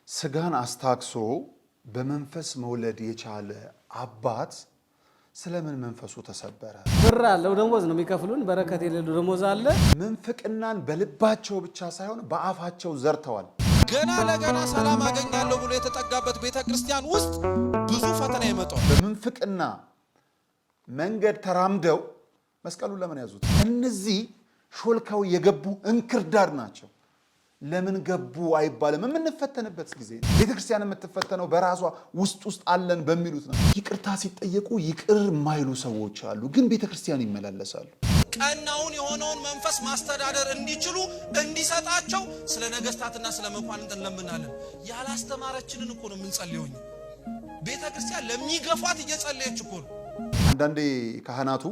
ስጋን አስታክሶ በመንፈስ መውለድ የቻለ አባት ስለምን መንፈሱ ተሰበረ? ብር አለው ደሞዝ ነው የሚከፍሉን፣ በረከት የሌለው ደሞዝ አለ። ምንፍቅናን በልባቸው ብቻ ሳይሆን በአፋቸው ዘርተዋል። ገና ለገና ሰላም አገኛለሁ ብሎ የተጠጋበት ቤተክርስቲያን ውስጥ ብዙ ፈተና ይመጣል። በምንፍቅና መንገድ ተራምደው መስቀሉን ለምን ያዙት? እነዚህ ሾልካው የገቡ እንክርዳድ ናቸው። ለምን ገቡ አይባልም። የምንፈተንበት ጊዜ ቤተክርስቲያን የምትፈተነው በራሷ ውስጥ አለን በሚሉት ነው። ይቅርታ ሲጠየቁ ይቅር የማይሉ ሰዎች አሉ፣ ግን ቤተክርስቲያን ይመላለሳሉ። ቀናውን የሆነውን መንፈስ ማስተዳደር እንዲችሉ እንዲሰጣቸው ስለ ነገስታትና ስለ መኳንንት እንለምናለን። ያላስተማረችንን እኮ ነው የምንጸልየው። ቤተክርስቲያን ለሚገፋት እየጸለየች እኮ ነው። አንዳንዴ ካህናቱ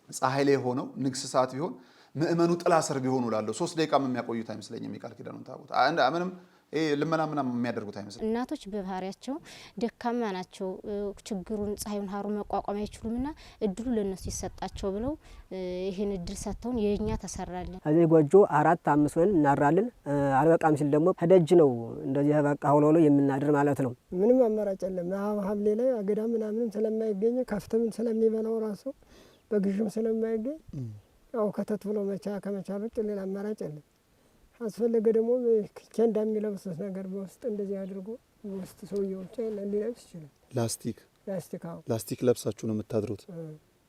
ፀሐይ ላይ ሆነው ንግስ ሰዓት ቢሆን ምእመኑ ጥላ ስር ቢሆኑ ላለው 3 ደቂቃም የሚያቆዩት አይመስለኝም። የቃል ኪዳኑን ታቦት ምንም ልመና የሚያደርጉት አይመስለኝም። እናቶች በባህሪያቸው ደካማ ናቸው። ችግሩን ፀሐዩን ሀሩ መቋቋም አይችሉምና እድሉ ለነሱ ይሰጣቸው ብለው ይሄን እድል ሰጥተውን የኛ ተሰራለን። እዚህ ጎጆ 4-5 ሆነን እናራለን። አልበቃም ሲል ደግሞ ከደጅ ነው እንደዚህ በቃ ሆኖ የምናድር ማለት ነው። ምንም አማራጭ የለም። ሀብሌ ላይ አገዳ ምናምን ስለማይገኝ ከፍተም ስለሚበላው ራሱ በግዥም ስለማይገኝ ያው ከተት ብሎ ከመቻል ውጭ ሌላ አማራጭ የለም። አስፈለገ ደግሞ ኬንዳ የሚለብሱት ነገር በውስጥ እንደዚህ አድርጎ በውስጥ ሰውየው ሊለብስ ይችላል። ላስቲክ ለብሳችሁ ነው የምታድሩት።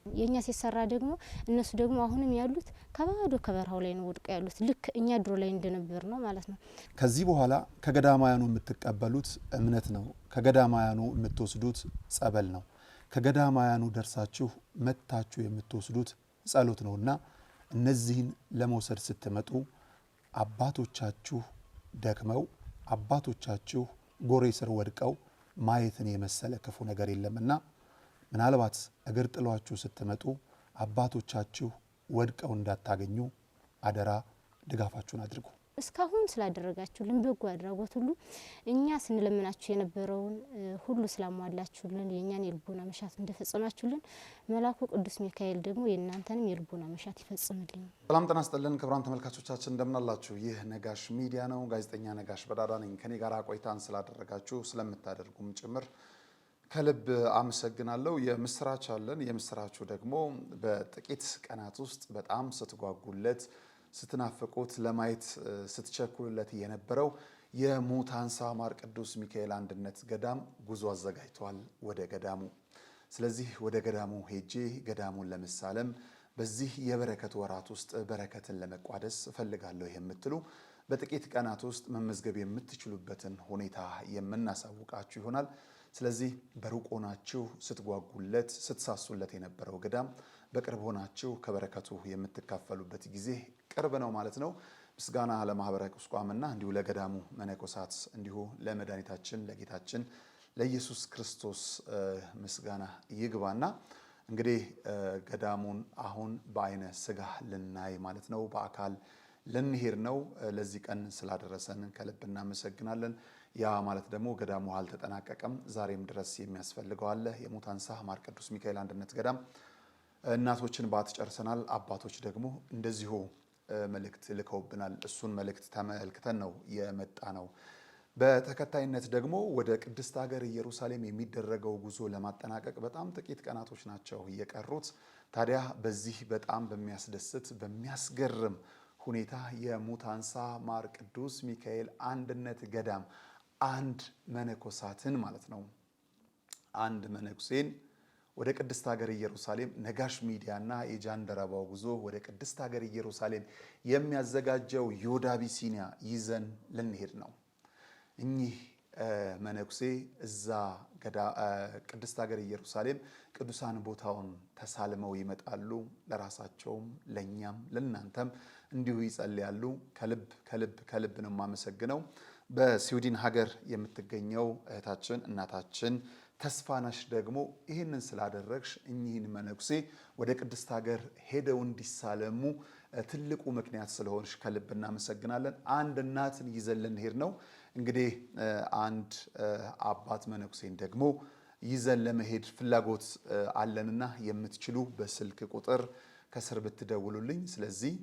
የኛ ሲሰራ ደግሞ እነሱ ደግሞ አሁንም ያሉት ከባዶ ከበረሃው ላይ ነው ወድቀው ያሉት። ልክ እኛ ድሮ ላይ እንደነበር ነው ማለት ነው። ከዚህ በኋላ ከገዳማያኑ የምትቀበሉት እምነት ነው። ከገዳማያኑ የምትወስዱት ጸበል ነው። ከገዳማያኑ ደርሳችሁ መታችሁ የምትወስዱት ጸሎት ነውና እነዚህን ለመውሰድ ስትመጡ አባቶቻችሁ ደክመው አባቶቻችሁ ጎሬ ስር ወድቀው ማየትን የመሰለ ክፉ ነገር የለምና ምናልባት እግር ጥሏችሁ ስትመጡ አባቶቻችሁ ወድቀው እንዳታገኙ አደራ ድጋፋችሁን አድርጉ። እስካሁን ስላደረጋችሁልን በጎ አድራጎት ሁሉ እኛ ስንለምናችሁ የነበረውን ሁሉ ስላሟላችሁልን የኛን የልቦና መሻት እንደፈጸማችሁልን መልአኩ ቅዱስ ሚካኤል ደግሞ የእናንተንም የልቦና መሻት ይፈጽምልኝ። ሰላም ጤና ይስጥልን ክቡራን ተመልካቾቻችን እንደምን አላችሁ? ይህ ነጋሽ ሚዲያ ነው። ጋዜጠኛ ነጋሽ በዳዳ ነኝ። ከኔ ጋር ቆይታን ስላደረጋችሁ ስለምታደርጉም ጭምር ከልብ አመሰግናለሁ። የምስራች አለን። የምስራቹ ደግሞ በጥቂት ቀናት ውስጥ በጣም ስትጓጉለት ስትናፍቁት ለማየት ስትቸኩሉለት የነበረው የሙታንሳ ማር ቅዱስ ሚካኤል አንድነት ገዳም ጉዞ አዘጋጅቷል ወደ ገዳሙ። ስለዚህ ወደ ገዳሙ ሄጄ ገዳሙን ለመሳለም በዚህ የበረከት ወራት ውስጥ በረከትን ለመቋደስ እፈልጋለሁ የምትሉ በጥቂት ቀናት ውስጥ መመዝገብ የምትችሉበትን ሁኔታ የምናሳውቃችሁ ይሆናል። ስለዚህ በሩቅ ሆናችሁ ስትጓጉለት ስትሳሱለት የነበረው ገዳም በቅርብ ሆናችሁ ከበረከቱ የምትካፈሉበት ጊዜ ቅርብ ነው ማለት ነው። ምስጋና ለማህበረ ቁስቋምና እንዲሁ ለገዳሙ መነኮሳት እንዲሁ ለመድኃኒታችን ለጌታችን ለኢየሱስ ክርስቶስ ምስጋና ይግባና እንግዲህ ገዳሙን አሁን በአይነ ስጋ ልናይ ማለት ነው። በአካል ልንሄድ ነው። ለዚህ ቀን ስላደረሰን ከልብ እናመሰግናለን። ያ ማለት ደግሞ ገዳሙ አልተጠናቀቀም። ዛሬም ድረስ የሚያስፈልገው አለ። የሙታንሳ ማር ቅዱስ ሚካኤል አንድነት ገዳም እናቶችን ባትጨርሰናል። አባቶች ደግሞ እንደዚሁ መልእክት ልከውብናል። እሱን መልእክት ተመልክተን ነው የመጣ ነው። በተከታይነት ደግሞ ወደ ቅድስት ሀገር ኢየሩሳሌም የሚደረገው ጉዞ ለማጠናቀቅ በጣም ጥቂት ቀናቶች ናቸው የቀሩት። ታዲያ በዚህ በጣም በሚያስደስት በሚያስገርም ሁኔታ የሙታንሳ ማር ቅዱስ ሚካኤል አንድነት ገዳም አንድ መነኮሳትን ማለት ነው አንድ መነኩሴን ወደ ቅድስት ሀገር ኢየሩሳሌም ነጋሽ ሚዲያና የጃንደረባው ጉዞ ወደ ቅድስት ሀገር ኢየሩሳሌም የሚያዘጋጀው ዮዳ ቢሲኒያ ይዘን ልንሄድ ነው። እኚህ መነኩሴ እዛ ቅድስት ሀገር ኢየሩሳሌም ቅዱሳን ቦታውን ተሳልመው ይመጣሉ። ለራሳቸውም ለኛም ለናንተም እንዲሁ ይጸልያሉ። ከልብ ነው የማመሰግነው። በስዊድን ሀገር የምትገኘው እህታችን እናታችን ተስፋነሽ ደግሞ ይህንን ስላደረግሽ እኚህን መነኩሴ ወደ ቅድስት ሀገር ሄደው እንዲሳለሙ ትልቁ ምክንያት ስለሆንሽ ከልብ እናመሰግናለን። አንድ እናትን ይዘን ልንሄድ ነው። እንግዲህ አንድ አባት መነኩሴን ደግሞ ይዘን ለመሄድ ፍላጎት አለንና የምትችሉ በስልክ ቁጥር ከስር ብትደውሉልኝ። ስለዚህ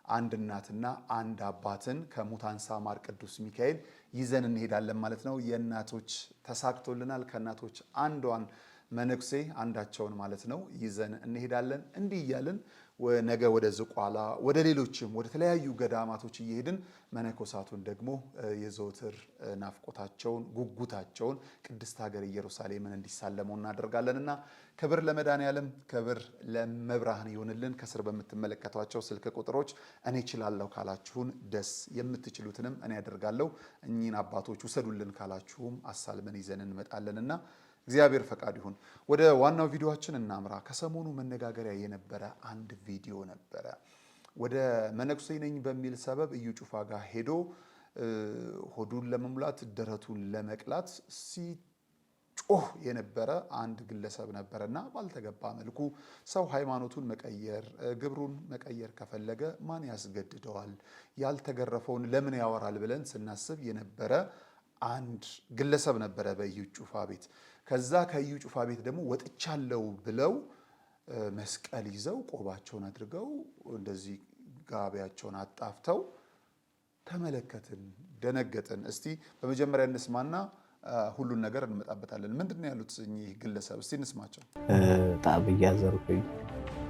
አንድ እናትና አንድ አባትን ከሙታንሳ ማር ቅዱስ ሚካኤል ይዘን እንሄዳለን ማለት ነው። የእናቶች ተሳክቶልናል። ከእናቶች አንዷን መነኩሴ አንዳቸውን ማለት ነው ይዘን እንሄዳለን። እንዲህ እያልን ነገ ወደ ዝቋላ ወደ ሌሎችም ወደ ተለያዩ ገዳማቶች እየሄድን መነኮሳቱን ደግሞ የዘወትር ናፍቆታቸውን ጉጉታቸውን ቅድስት ሀገር ኢየሩሳሌምን እንዲሳለሙ እናደርጋለንና ክብር ለመድኃኔዓለም ክብር ለመብርሃን ይሁንልን። ከስር በምትመለከቷቸው ስልክ ቁጥሮች እኔ እችላለሁ ካላችሁን ደስ የምትችሉትንም እኔ ያደርጋለሁ እኚህን አባቶች ውሰዱልን ካላችሁም አሳልመን ይዘን እንመጣለንና እግዚአብሔር ፈቃድ ይሁን። ወደ ዋናው ቪዲዮአችን እናምራ። ከሰሞኑ መነጋገሪያ የነበረ አንድ ቪዲዮ ነበረ። ወደ መነኩሴ ነኝ በሚል ሰበብ እዩ ጩፋ ጋር ሄዶ ሆዱን ለመሙላት ደረቱን ለመቅላት ሲጮህ የነበረ አንድ ግለሰብ ነበርና ባልተገባ መልኩ ሰው ሃይማኖቱን መቀየር ግብሩን መቀየር ከፈለገ ማን ያስገድደዋል? ያልተገረፈውን ለምን ያወራል ብለን ስናስብ የነበረ አንድ ግለሰብ ነበረ በእዩ ጩፋ ቤት። ከዛ ከእዩ ጩፋ ቤት ደግሞ ወጥቻለሁ ብለው መስቀል ይዘው ቆባቸውን አድርገው እንደዚህ ጋቢያቸውን አጣፍተው ተመለከትን፣ ደነገጥን። እስቲ በመጀመሪያ እንስማና ሁሉን ነገር እንመጣበታለን። ምንድነው ያሉት እኚህ ግለሰብ? እስቲ እንስማቸው። ጣብ እያዘርኩኝ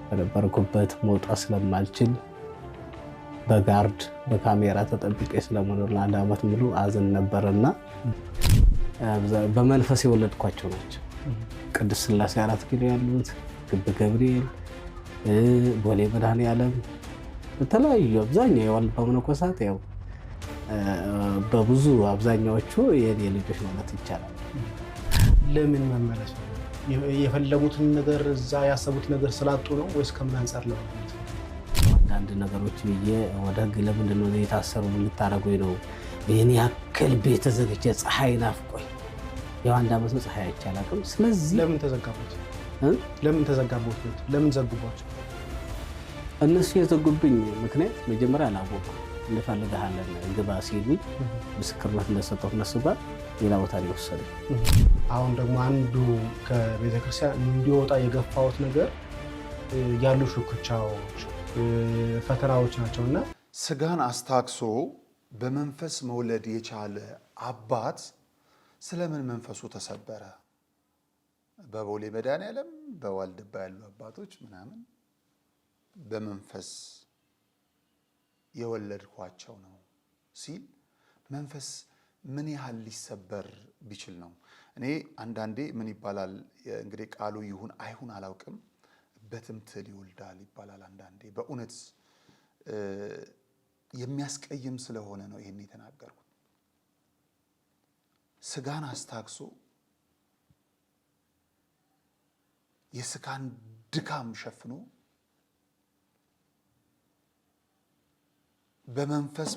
በነበርኩበት መውጣት ስለማልችል በጋርድ በካሜራ ተጠብቄ ስለመኖር ለአንድ ዓመት ሙሉ አዝን ነበርና በመንፈስ የወለድኳቸው ናቸው። ቅድስት ሥላሴ 4 ኪሎ ያሉት ግብ ገብርኤል፣ ቦሌ መድኃኔዓለም በተለያዩ አብዛኛው የዋልባ መነኮሳት ያው በብዙ አብዛኛዎቹ የኔ ልጆች ማለት ይቻላል። ለምን መመለስ ነው የፈለጉትን ነገር እዛ ያሰቡት ነገር ስላጡ ነው ወይስ ከምን አንፃር ነው? አንዳንድ ነገሮች ብዬ ወደ ህግ ለምንድን ነው የታሰሩ ልታረጉኝ ነው? ይህን ያክል ቤት ተዘግቼ ፀሐይ ናፍቆኝ ያው አንድ ዓመት ነው ፀሐይ አይቻላቅም። ስለዚህ ለምን ተዘጋቦት? ለምን ተዘጋቦት? ለምን ዘጉባቸው? እነሱ የዘጉብኝ ምክንያት መጀመሪያ አላወኩም። እንፈልግሃለን ግባ ሲሉኝ ምስክርነት እንደሰጠሁ እነሱ ጋር ሌላ ቦታ ሊወሰዱ። አሁን ደግሞ አንዱ ከቤተክርስቲያን እንዲወጣ የገፋውት ነገር ያሉ ሽኩቻዎች ፈተናዎች ናቸውና ስጋን አስታክሶ በመንፈስ መውለድ የቻለ አባት ስለምን መንፈሱ ተሰበረ? በቦሌ መድኃኔዓለም በዋልድባ ያሉ አባቶች ምናምን በመንፈስ የወለድኳቸው ነው ሲል መንፈስ ምን ያህል ሊሰበር ቢችል ነው? እኔ አንዳንዴ ምን ይባላል እንግዲህ ቃሉ ይሁን አይሁን አላውቅም፣ በትምትል ይወልዳል ይባላል። አንዳንዴ በእውነት የሚያስቀይም ስለሆነ ነው ይሄን የተናገርኩት። ስጋን አስታክሶ የስጋን ድካም ሸፍኖ በመንፈስ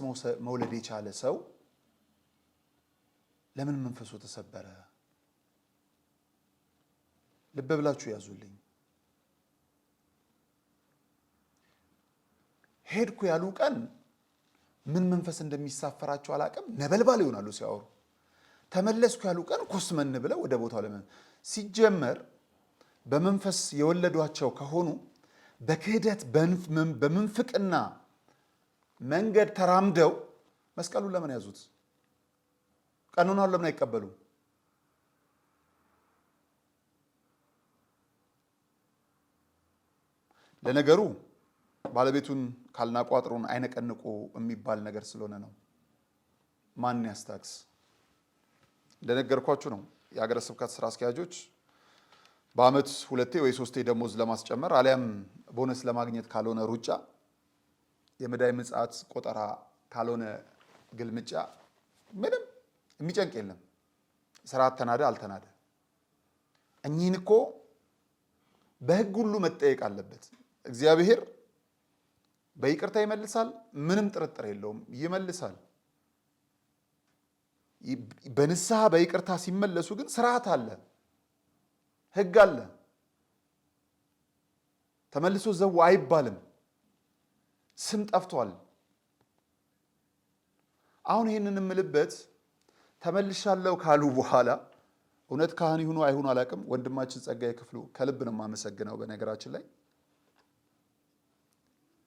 መውለድ የቻለ ሰው ለምን መንፈሱ ተሰበረ? ልብ ብላችሁ ያዙልኝ። ሄድኩ ያሉ ቀን ምን መንፈስ እንደሚሳፈራቸው አላቅም፣ ነበልባል ይሆናሉ ሲያወሩ። ተመለስኩ ያሉ ቀን ኮስመን ብለው ወደ ቦታው ሲጀመር በመንፈስ የወለዷቸው ከሆኑ በክህደት በምንፍቅና መንገድ ተራምደው መስቀሉን ለምን ያዙት? ቀኖናውን ለምን አይቀበሉም? ለነገሩ ባለቤቱን ካልናቋጥሩን አይነቀንቁ የሚባል ነገር ስለሆነ ነው። ማን ያስታክስ? እንደነገርኳችሁ ነው። የሀገረ ስብከት ስራ አስኪያጆች በአመት 2 ወይ 3 ደሞዝ ለማስጨመር አሊያም ቦነስ ለማግኘት ካልሆነ ሩጫ፣ የመዳይ ምጽአት ቆጠራ ካልሆነ ግልምጫ ምንም የሚጨንቅ የለም። ስርዓት ተናደ አልተናደ እኚህን እኮ በህግ ሁሉ መጠየቅ አለበት። እግዚአብሔር በይቅርታ ይመልሳል፣ ምንም ጥርጥር የለውም ይመልሳል። በንስሐ በይቅርታ ሲመለሱ ግን ስርዓት አለ፣ ህግ አለ። ተመልሶ ዘው አይባልም። ስም ጠፍቷል። አሁን ይህንን የምልበት ተመልሻለሁ ካሉ በኋላ እውነት ካህን ይሁኑ አይሁኑ አላውቅም። ወንድማችን ጸጋዬ ክፍሉ ከልብ ነው የማመሰግነው። በነገራችን ላይ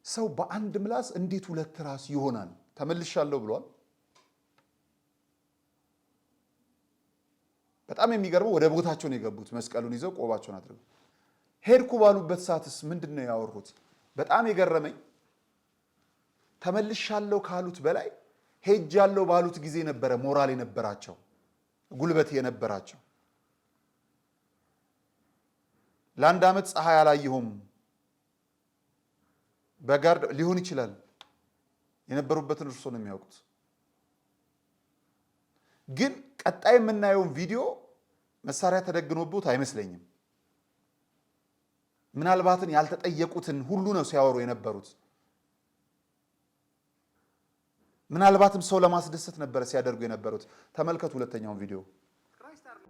ሰው በአንድ ምላስ እንዴት ሁለት ራስ ይሆናል? ተመልሻለሁ ብሏል። በጣም የሚገርመው ወደ ቦታቸው ነው የገቡት። መስቀሉን ይዘው ቆባቸውን አድርገው ሄድኩ ባሉበት ሰዓትስ ምንድነው ያወሩት? በጣም የገረመኝ ተመልሻለሁ ካሉት በላይ ሄጃለሁ ባሉት ጊዜ ነበረ ሞራል የነበራቸው፣ ጉልበት የነበራቸው። ለአንድ ዓመት ፀሐይ አላየሁም በጋርድ ሊሆን ይችላል። የነበሩበትን እርሶ ነው የሚያውቁት። ግን ቀጣይ የምናየውን ቪዲዮ መሳሪያ ተደግኖበት አይመስለኝም። ምናልባትን ያልተጠየቁትን ሁሉ ነው ሲያወሩ የነበሩት። ምናልባትም ሰው ለማስደሰት ነበር ሲያደርጉ የነበሩት። ተመልከቱ ሁለተኛውን ቪዲዮ።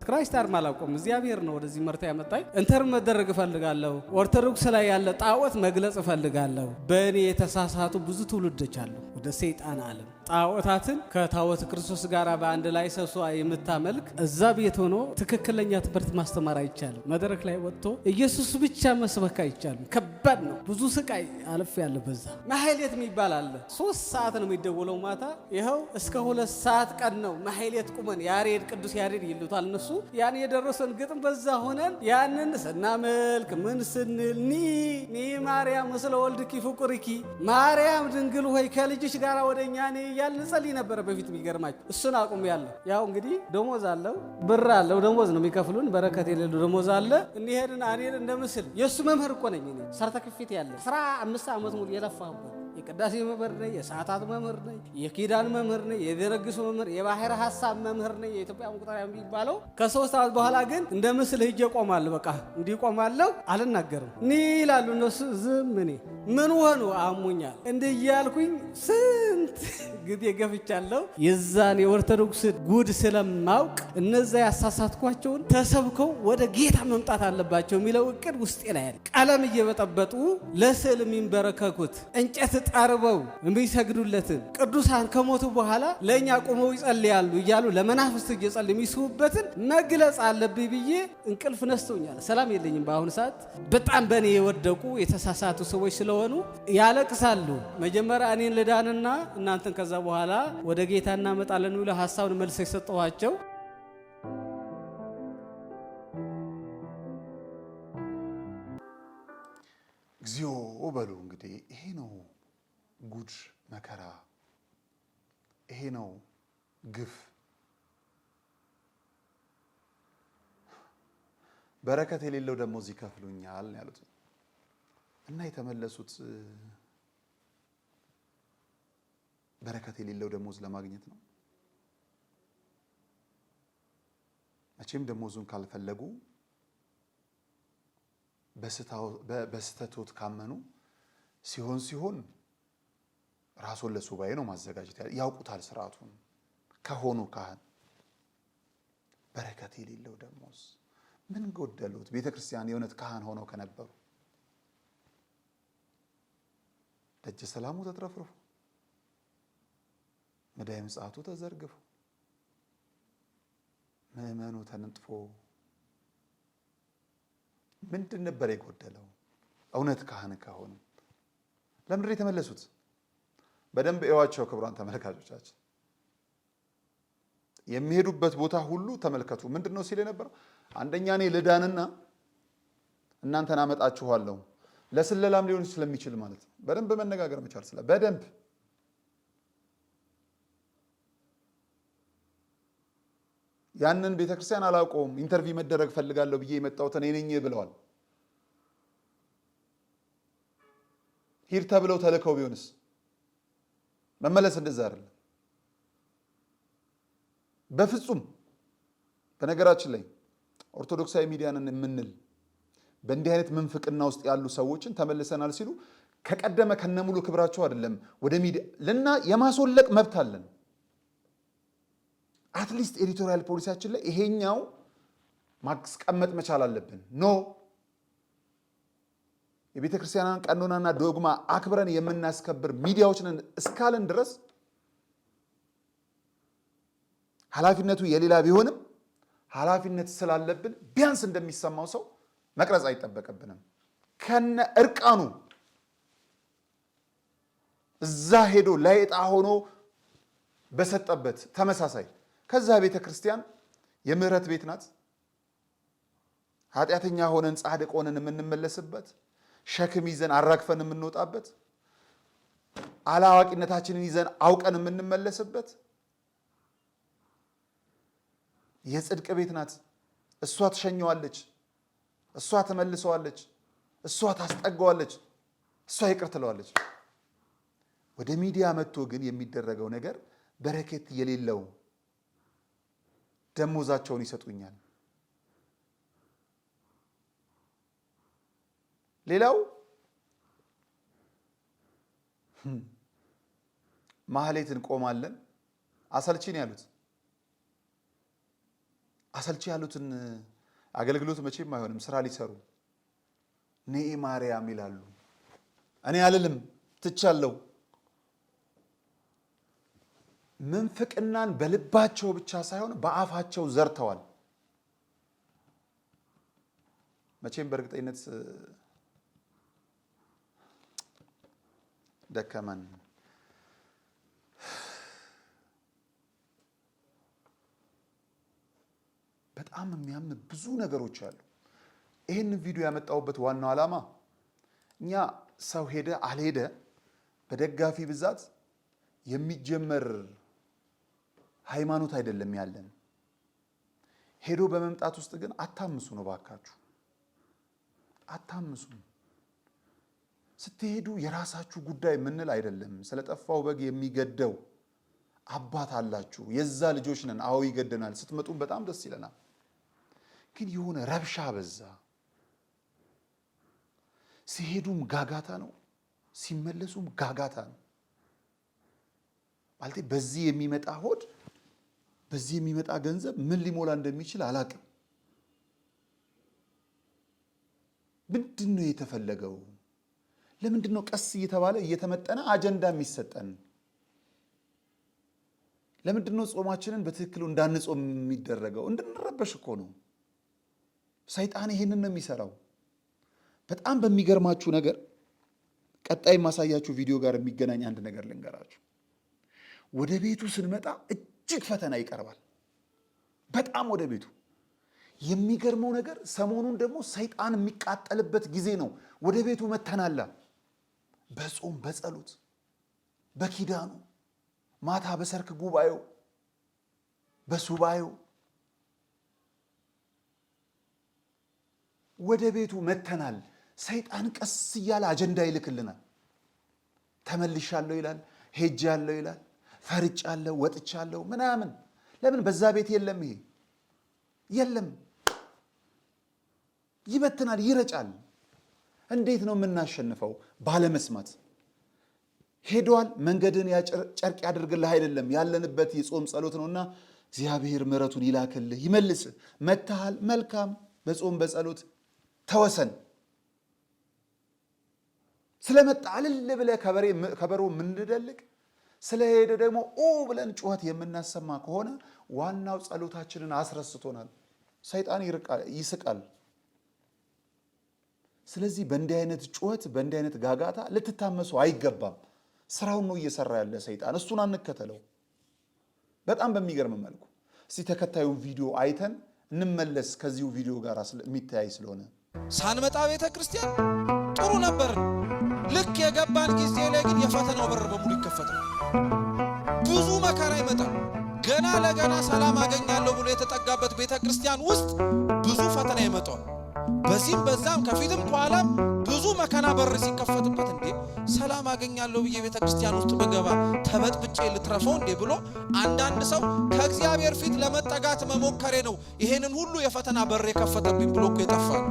ክራይስት አርማ አላውቀውም። እግዚአብሔር ነው ወደዚህ መርታ ያመጣኝ። ኢንተርም መደረግ እፈልጋለሁ። ኦርቶዶክስ ላይ ያለ ጣዖት መግለጽ እፈልጋለሁ። በእኔ የተሳሳቱ ብዙ ትውልዶች አሉ ወደ ሰይጣን ዓለም ጣዖታትን ከታቦተ ክርስቶስ ጋር በአንድ ላይ ሰብስባ የምታመልክ እዛ ቤት ሆኖ ትክክለኛ ትምህርት ማስተማር አይቻልም። መድረክ ላይ ወጥቶ ኢየሱስ ብቻ መስበክ አይቻልም። ከባድ ነው። ብዙ ስቃይ አልፍ ያለ በዛ ማህሌት የሚባል አለ። 3 ሰዓት ነው የሚደውለው ማታ። ይኸው እስከ 2 ሰዓት ቀን ነው ማህሌት ቁመን ያሬድ ቅዱስ ያሬድ ይሉታል እነሱ። ያን የደረሰን ግጥም በዛ ሆነን ያንን ስናመልክ ምን ስንል ኒ ማርያም ምስለ ወልድኪ ፍቁርኪ ማርያም ድንግል ሆይ ከልጅሽ ጋር ወደኛ ያልን ጸልይ ነበረ በፊት። የሚገርማችሁ እሱን አቁም ያለ ያው እንግዲህ ደሞዝ አለው ብር አለው ደሞዝ ነው የሚከፍሉን። በረከት የሌለው ደሞዝ አለ። እንሄድን አኔር እንደምስል የእሱ መምህር እኮ ነኝ እኔ። ሰርተክፌት ያለ 15 ዓመት ሙሉ የለፋሁበት የቅዳሴ መምህር ነኝ፣ የሰዓታት መምህር ነኝ፣ የኪዳን መምህር ነኝ፣ የደረግሱ መምህር፣ የባህር ሐሳብ መምህር ነኝ። የኢትዮጵያ መቁጠሪያ የሚባለው ከ3 ዓመት በኋላ ግን እንደ ምስል ሂጄ ቆማለሁ። በቃ እንዲህ ቆማለሁ፣ አልናገርም። ይላሉ እነሱ ዝም። እኔ ምን ሆኑ አሞኛል እንዲህ እያልኩኝ ስንት ጊዜ ገፍቻለሁ። የዛን የኦርቶዶክስ ጉድ ስለማውቅ እነዛ ያሳሳትኳቸውን ተሰብከው ወደ ጌታ መምጣት አለባቸው የሚለው እቅድ ውስጤ ላይ ያለ ቀለም እየበጠበጡ ለስዕል የሚንበረከኩት እንጨት ጠርበው የሚሰግዱለትን ቅዱሳን ከሞቱ በኋላ ለእኛ ቆመው ይጸልያሉ እያሉ ለመናፍስት እየጸልዩ የሚስቡበትን መግለጽ አለብኝ ብዬ እንቅልፍ ነስቶኛል። ሰላም የለኝም በአሁኑ ሰዓት። በጣም በእኔ የወደቁ የተሳሳቱ ሰዎች ስለሆኑ ያለቅሳሉ። መጀመሪያ እኔን ልዳንና እናንተን ከዛ በኋላ ወደ ጌታ እናመጣለን ብለው ሐሳቡን መልስ የሰጠኋቸው እግዚኦ በሉ እንግዲህ። ይሄ ነው ጉድ መከራ፣ ይሄ ነው ግፍ። በረከት የሌለው ደሞዝ ይከፍሉኛል ያሉት እና የተመለሱት በረከት የሌለው ደሞዝ ለማግኘት ነው። መቼም ደሞዙን ካልፈለጉ በስተቶት ካመኑ ሲሆን ራሱን ለሱባኤ ነው ማዘጋጀት። ያውቁታል ስርዓቱን ከሆኑ ካህን። በረከት የሌለው ደሞዝ ምን ጎደሉት? ቤተ ክርስቲያን የእውነት ካህን ሆነው ከነበሩ ደጀ ሰላሙ ተትረፍርፎ መዳይ ምጽአቱ ተዘርግፎ ምእመኑ ተንጥፎ ምንድን ነበር የጎደለው? እውነት ካህን ከሆኑ ለምንድን ነው የተመለሱት? በደንብ እዩዋቸው ክቡራን ተመልካቾቻችን። የሚሄዱበት ቦታ ሁሉ ተመልከቱ። ምንድን ነው ሲል የነበረው? አንደኛ እኔ ልዳንና እናንተን አመጣችኋለሁ። ለስለላም ሊሆን ስለሚችል ማለት ነው። በደንብ መነጋገር መቻል ስለ በደንብ ያንን ቤተክርስቲያን አላውቀውም ኢንተርቪው መደረግ ፈልጋለሁ ብዬ የመጣሁት እኔ ነኝ ብለዋል። ሂድ ተብለው ተልከው ቢሆንስ? መመለስ እንደዛ አይደለም በፍጹም። በነገራችን ላይ ኦርቶዶክሳዊ ሚዲያንን የምንል በእንዲህ አይነት ምንፍቅና ውስጥ ያሉ ሰዎችን ተመልሰናል ሲሉ ከቀደመ ከነሙሉ ክብራቸው አይደለም ወደ ሚዲያ ለና የማስወለቅ መብት አለን። አትሊስት ኤዲቶሪያል ፖሊሲያችን ላይ ይሄኛው ማስቀመጥ መቻል አለብን። ኖ የቤተ ክርስቲያናን ቀኖናና ዶግማ አክብረን የምናስከብር ሚዲያዎች ነን እስካልን ድረስ ኃላፊነቱ የሌላ ቢሆንም ኃላፊነት ስላለብን ቢያንስ እንደሚሰማው ሰው መቅረጽ አይጠበቅብንም። ከነ እርቃኑ እዛ ሄዶ ላይጣ ሆኖ በሰጠበት ተመሳሳይ ከዛ ቤተ ክርስቲያን የምህረት ቤት ናት። ኃጢአተኛ ሆነን ጻድቅ ሆነን የምንመለስበት፣ ሸክም ይዘን አራግፈን የምንወጣበት፣ አላዋቂነታችንን ይዘን አውቀን የምንመለስበት የጽድቅ ቤት ናት። እሷ ትሸኘዋለች፣ እሷ ትመልሰዋለች፣ እሷ ታስጠጋዋለች፣ እሷ ይቅር ትለዋለች። ወደ ሚዲያ መጥቶ ግን የሚደረገው ነገር በረከት የሌለው ደሞዛቸውን ይሰጡኛል። ሌላው ማህሌትን ቆማለን አሰልቺ ነው ያሉት። አሰልቺ ያሉትን አገልግሎት መቼም አይሆንም ስራ ሊሰሩ ነይ ማርያም ይላሉ። እኔ አልልም ትቻለሁ። ምንፍቅናን በልባቸው ብቻ ሳይሆን በአፋቸው ዘርተዋል። መቼም በእርግጠኝነት ደከመን። በጣም የሚያም ብዙ ነገሮች አሉ። ይህን ቪዲዮ ያመጣሁበት ዋናው ዓላማ እኛ ሰው ሄደ አልሄደ በደጋፊ ብዛት የሚጀመር ሃይማኖት አይደለም ያለን። ሄዶ በመምጣት ውስጥ ግን አታምሱ ነው ባካችሁ፣ አታምሱ። ስትሄዱ የራሳችሁ ጉዳይ ምንል አይደለም። ስለጠፋው በግ የሚገደው አባት አላችሁ። የዛ ልጆች ነን። አዎ ይገደናል። ስትመጡም በጣም ደስ ይለናል። ግን የሆነ ረብሻ በዛ። ሲሄዱም ጋጋታ ነው፣ ሲመለሱም ጋጋታ ነው። ማለት በዚህ የሚመጣ ሆድ፣ በዚህ የሚመጣ ገንዘብ ምን ሊሞላ እንደሚችል አላቅም። ምንድነው የተፈለገው? ለምንድነው ቀስ እየተባለ እየተመጠነ አጀንዳ የሚሰጠን? ለምንድነው ጾማችንን በትክክሉ እንዳንጾም የሚደረገው? እንድንረበሽ እኮ ነው። ሰይጣን ይሄንን ነው የሚሰራው። በጣም በሚገርማችሁ ነገር ቀጣይ ማሳያችሁ ቪዲዮ ጋር የሚገናኝ አንድ ነገር ልንገራችሁ። ወደ ቤቱ ስንመጣ እጅግ ፈተና ይቀርባል። በጣም ወደ ቤቱ የሚገርመው ነገር ሰሞኑን ደግሞ ሰይጣን የሚቃጠልበት ጊዜ ነው። ወደ ቤቱ መተናላ በጾም በጸሎት በኪዳኑ ማታ በሰርክ ጉባኤው በሱባኤው ወደ ቤቱ መተናል። ሰይጣን ቀስ እያለ አጀንዳ ይልክልናል። ተመልሻለሁ ይላል፣ ሄጃለሁ ይላል፣ ፈርጫለሁ፣ ወጥቻለሁ ምናምን። ለምን በዛ ቤት የለም? ይሄ የለም። ይበትናል፣ ይረጫል። እንዴት ነው የምናሸንፈው? ባለመስማት። ሄዷል፣ መንገድን ጨርቅ ያድርግልህ አይደለም። ያለንበት የጾም ጸሎት ነውና እግዚአብሔር ምሕረቱን ይላክልህ ይመልስህ። መታሃል፣ መልካም። በጾም በጸሎት ተወሰን። ስለመጣ እልል ብለህ ከበሮ የምንደልቅ፣ ስለሄደ ደግሞ ኦ ብለን ጩኸት የምናሰማ ከሆነ ዋናው ጸሎታችንን አስረስቶናል። ሰይጣን ይስቃል። ስለዚህ በእንዲህ አይነት ጩኸት በእንዲህ አይነት ጋጋታ ልትታመሱ አይገባም። ስራውን ነው እየሰራ ያለ ሰይጣን። እሱን አንከተለው። በጣም በሚገርም መልኩ እስቲ ተከታዩን ቪዲዮ አይተን እንመለስ። ከዚሁ ቪዲዮ ጋር የሚተያይ ስለሆነ ሳንመጣ ቤተ ክርስቲያን ጥሩ ነበር። ልክ የገባን ጊዜ ላይ ግን የፈተናው በር በሙሉ ይከፈታል። ብዙ መከራ ይመጣል። ገና ለገና ሰላም አገኛለሁ ብሎ የተጠጋበት ቤተ ክርስቲያን ውስጥ ብዙ ፈተና ይመጣል። በዚህም በዛም ከፊትም ከኋላም ብዙ መከራ በር ሲከፈትበት እንዴ ሰላም አገኛለሁ ብዬ ቤተ ክርስቲያን ውስጥ በገባ ተበጥብጬ ልትረፈው እንዴ ብሎ አንዳንድ ሰው ከእግዚአብሔር ፊት ለመጠጋት መሞከሬ ነው ይሄንን ሁሉ የፈተና በር የከፈተብኝ ብሎ እኮ ይጠፋል።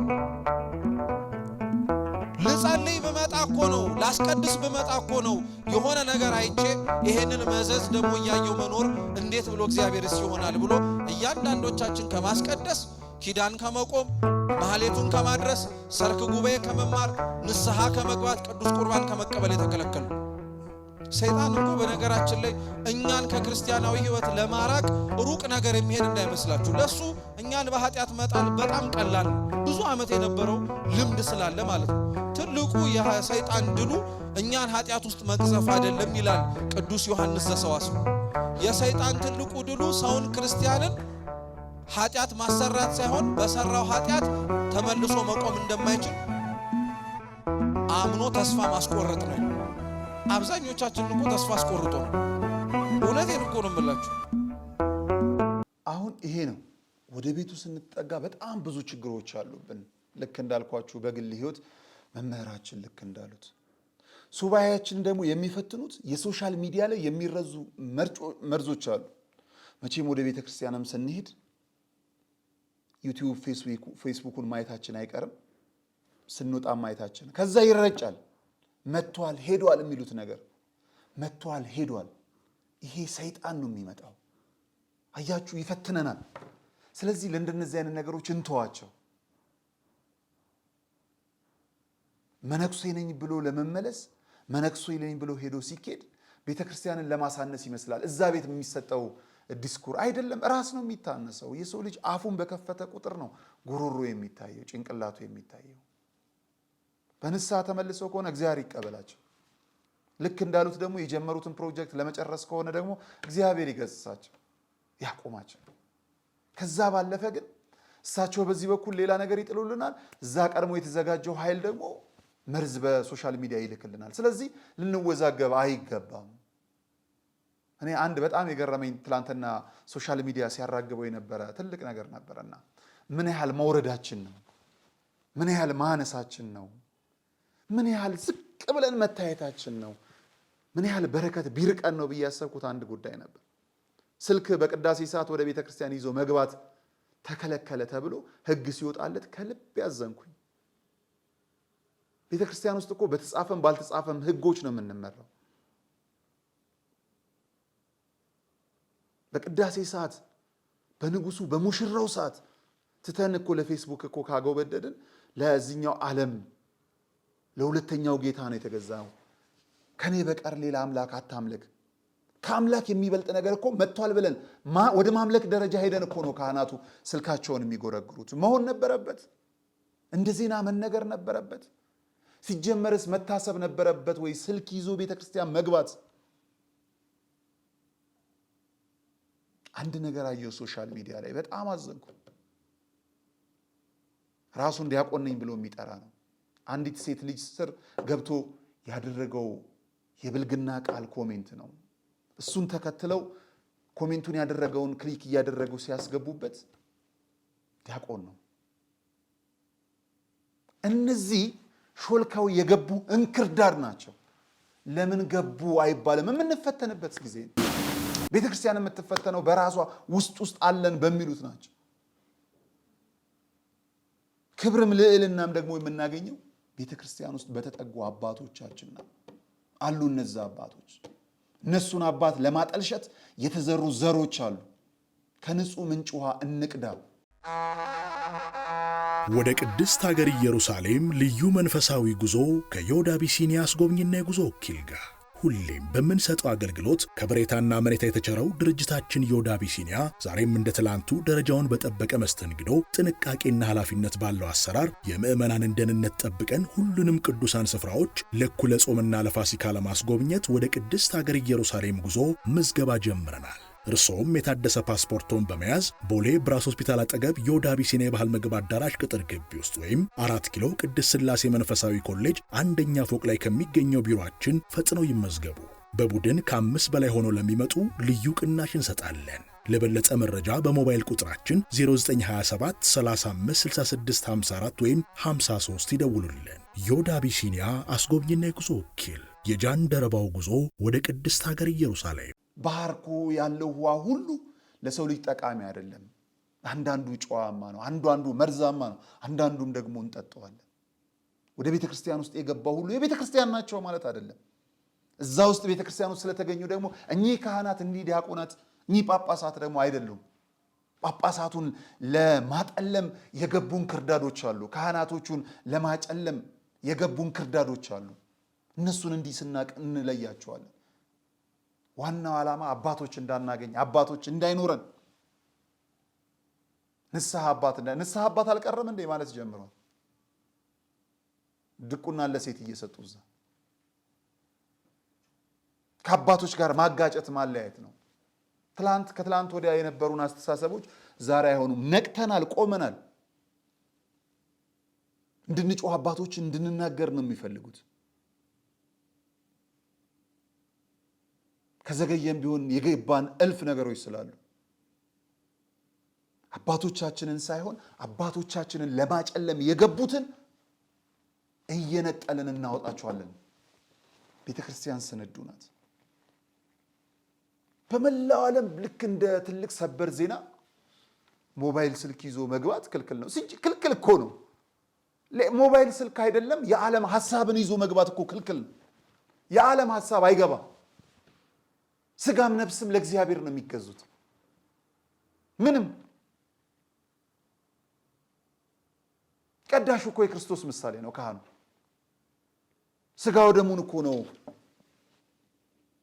ልጸልይ በመጣ እኮ ነው፣ ላስቀድስ በመጣ እኮ ነው የሆነ ነገር አይቼ ይሄንን መዘዝ ደግሞ እያየው መኖር እንዴት ብሎ እግዚአብሔርስ ይሆናል ብሎ እያንዳንዶቻችን ከማስቀደስ ኪዳን ከመቆም ማህሌቱን ከማድረስ ሰርክ ጉባኤ ከመማር ንስሐ ከመግባት ቅዱስ ቁርባን ከመቀበል የተከለከሉ። ሰይጣን እኮ በነገራችን ላይ እኛን ከክርስቲያናዊ ሕይወት ለማራቅ ሩቅ ነገር የሚሄድ እንዳይመስላችሁ። ለሱ እኛን በኃጢአት መጣል በጣም ቀላል ነው። ብዙ ዓመት የነበረው ልምድ ስላለ ማለት ነው። ትልቁ ትልቁ የሰይጣን ድሉ እኛን ኃጢአት ውስጥ መቅዘፍ አይደለም ይላል ቅዱስ ዮሐንስ ዘሰዋስው። የሰይጣን ትልቁ ድሉ ሰውን ክርስቲያንን ኃጢአት ማሰራት ሳይሆን በሰራው ኃጢአት ተመልሶ መቆም እንደማይችል አምኖ ተስፋ ማስቆረጥ ነው። አብዛኞቻችን እኮ ተስፋ አስቆርጦ ነው። እውነቴን እኮ ነው የምላችሁ። አሁን ይሄ ነው ወደ ቤቱ ስንጠጋ በጣም ብዙ ችግሮች አሉብን። ልክ እንዳልኳችሁ በግል ህይወት መምህራችን ልክ እንዳሉት ሱባኤያችን ደግሞ የሚፈትኑት የሶሻል ሚዲያ ላይ የሚረዙ መርዞች አሉ። መቼም ወደ ቤተ ክርስቲያንም ስንሄድ ዩቲዩብ ፌስቡክን ማየታችን አይቀርም። ስንወጣ ማየታችን ከዛ ይረጫል። መጥቷል ሄዷል የሚሉት ነገር መጥቷል ሄዷል። ይሄ ሰይጣን ነው የሚመጣው። አያችሁ ይፈትነናል። ስለዚህ ለእንደነዚህ አይነት ነገሮች እንተዋቸው። መነኩሴ ነኝ ብሎ ለመመለስ መነኩሴ ነኝ ብሎ ሄዶ ሲኬድ ቤተክርስቲያንን ለማሳነስ ይመስላል። እዛ ቤት የሚሰጠው ዲስኩር አይደለም፣ ራስ ነው የሚታነሰው። የሰው ልጅ አፉን በከፈተ ቁጥር ነው ጉሮሮ የሚታየው፣ ጭንቅላቱ የሚታየው። በንስሐ ተመልሰው ከሆነ እግዚአብሔር ይቀበላቸው። ልክ እንዳሉት ደግሞ የጀመሩትን ፕሮጀክት ለመጨረስ ከሆነ ደግሞ እግዚአብሔር ይገስጻቸው፣ ያቆማቸው። ከዛ ባለፈ ግን እሳቸው በዚህ በኩል ሌላ ነገር ይጥሉልናል፣ እዛ ቀድሞ የተዘጋጀው ኃይል ደግሞ መርዝ በሶሻል ሚዲያ ይልክልናል። ስለዚህ ልንወዛገብ አይገባም። እኔ አንድ በጣም የገረመኝ ትላንትና ሶሻል ሚዲያ ሲያራግበው የነበረ ትልቅ ነገር ነበርና ምን ያህል መውረዳችን ነው፣ ምን ያህል ማነሳችን ነው፣ ምን ያህል ዝቅ ብለን መታየታችን ነው፣ ምን ያህል በረከት ቢርቀን ነው ብዬ ያሰብኩት አንድ ጉዳይ ነበር። ስልክ በቅዳሴ ሰዓት ወደ ቤተ ክርስቲያን ይዞ መግባት ተከለከለ ተብሎ ሕግ ሲወጣለት ከልብ ያዘንኩኝ። ቤተ ክርስቲያን ውስጥ እኮ በተጻፈም ባልተጻፈም ሕጎች ነው የምንመራው። በቅዳሴ ሰዓት በንጉሱ በሙሽራው ሰዓት ትተን እኮ ለፌስቡክ እኮ ካጎበደድን ለዚህኛው ዓለም ለሁለተኛው ጌታ ነው የተገዛው። ከኔ በቀር ሌላ አምላክ አታምልክ። ከአምላክ የሚበልጥ ነገር እኮ መጥቷል ብለን ወደ ማምለክ ደረጃ ሄደን እኮ ነው ካህናቱ ስልካቸውን የሚጎረግሩት። መሆን ነበረበት፣ እንደ ዜና መነገር ነበረበት። ሲጀመርስ መታሰብ ነበረበት ወይ ስልክ ይዞ ቤተክርስቲያን መግባት? አንድ ነገር አየሁ ሶሻል ሚዲያ ላይ በጣም አዘንኩ። ራሱን ዲያቆን ነኝ ብሎ የሚጠራ ነው። አንዲት ሴት ልጅ ስር ገብቶ ያደረገው የብልግና ቃል ኮሜንት ነው። እሱን ተከትለው ኮሜንቱን ያደረገውን ክሊክ እያደረጉ ሲያስገቡበት ዲያቆን ነው። እነዚህ ሾልካው የገቡ እንክርዳድ ናቸው። ለምን ገቡ አይባልም። የምንፈተንበት ጊዜ ነው። ቤተክርስቲያን የምትፈተነው በራሷ ውስጥ አለን በሚሉት ናቸው። ክብርም ልዕልናም ደግሞ የምናገኘው ቤተክርስቲያን ውስጥ በተጠጉ አባቶቻችን ነው አሉ። እነዛ አባቶች እነሱን አባት ለማጠልሸት የተዘሩ ዘሮች አሉ። ከንጹህ ምንጭ ውሃ እንቅዳ። ወደ ቅድስት ሀገር ኢየሩሳሌም ልዩ መንፈሳዊ ጉዞ ከዮድ አቢሲኒያ አስጎብኝና የጉዞ ወኪል ጋር ሁሌም በምንሰጠው አገልግሎት ከበሬታና መሬታ የተቸረው ድርጅታችን ዮድ አቢሲኒያ ዛሬም እንደ ትላንቱ ደረጃውን በጠበቀ መስተንግዶ፣ ጥንቃቄና ኃላፊነት ባለው አሰራር የምዕመናንን ደህንነት ጠብቀን ሁሉንም ቅዱሳን ስፍራዎች ለእኩለ ጾምና ለፋሲካ ለማስጎብኘት ወደ ቅድስት ሀገር ኢየሩሳሌም ጉዞ ምዝገባ ጀምረናል። እርሶም የታደሰ ፓስፖርቶን በመያዝ ቦሌ ብራስ ሆስፒታል አጠገብ ዮድ አቢሲኒያ የባህል ምግብ አዳራሽ ቅጥር ግቢ ውስጥ ወይም 4 ኪሎ ቅድስት ሥላሴ መንፈሳዊ ኮሌጅ አንደኛ ፎቅ ላይ ከሚገኘው ቢሮአችን ፈጥነው ይመዝገቡ። በቡድን ከ5 በላይ ሆነው ለሚመጡ ልዩ ቅናሽ እንሰጣለን። ለበለጠ መረጃ በሞባይል ቁጥራችን 0927 35 66 54 ወይም 53 ይደውሉልን። ዮድ አቢሲኒያ አስጎብኝና የጉዞ ወኪል። የጃንደረባው ጉዞ ወደ ቅድስት ሀገር ኢየሩሳሌም። ባህርኮ ያለው ውሃ ሁሉ ለሰው ልጅ ጠቃሚ አይደለም። አንዳንዱ ጨዋማ ነው፣ አንዳንዱ መርዛማ ነው፣ አንዳንዱም ደግሞ እንጠጣዋለን። ወደ ቤተ ክርስቲያን ውስጥ የገባው ሁሉ የቤተ ክርስቲያን ናቸው ማለት አይደለም። እዛ ውስጥ ቤተ ክርስቲያን ውስጥ ስለተገኙ ደግሞ እኚህ ካህናት፣ እኚህ ዲያቆናት፣ እኚህ ጳጳሳት ደግሞ አይደሉም። ጳጳሳቱን ለማጠለም የገቡን ክርዳዶች አሉ። ካህናቶቹን ለማጨለም የገቡን ክርዳዶች አሉ። እነሱን እንዲህ ስናቅ እንለያቸዋለን። ዋናው ዓላማ አባቶች እንዳናገኝ፣ አባቶች እንዳይኖረን፣ ንስሐ አባት አልቀረም እንዴ ማለት ጀምሯል። ድቁና ለሴት እየሰጡ እዛ ከአባቶች ጋር ማጋጨት ማለያየት ነው። ከትላንት ወዲያ የነበሩን አስተሳሰቦች ዛሬ አይሆኑም። ነቅተናል፣ ቆመናል። እንድንጮህ አባቶች እንድንናገር ነው የሚፈልጉት። ከዘገየም ቢሆን የገባን እልፍ ነገሮች ስላሉ አባቶቻችንን ሳይሆን አባቶቻችንን ለማጨለም የገቡትን እየነጠልን እናወጣቸዋለን። ቤተክርስቲያን ስንዱ ናት። በመላው ዓለም ልክ እንደ ትልቅ ሰበር ዜና ሞባይል ስልክ ይዞ መግባት ክልክል ነው። ክልክል እኮ ነው። ሞባይል ስልክ አይደለም የዓለም ሐሳብን ይዞ መግባት እኮ ክልክል ነው። የዓለም ሐሳብ አይገባም። ስጋም ነፍስም ለእግዚአብሔር ነው የሚገዙት። ምንም ቀዳሹ እኮ የክርስቶስ ምሳሌ ነው። ካህኑ ስጋው ደሙን እኮ ነው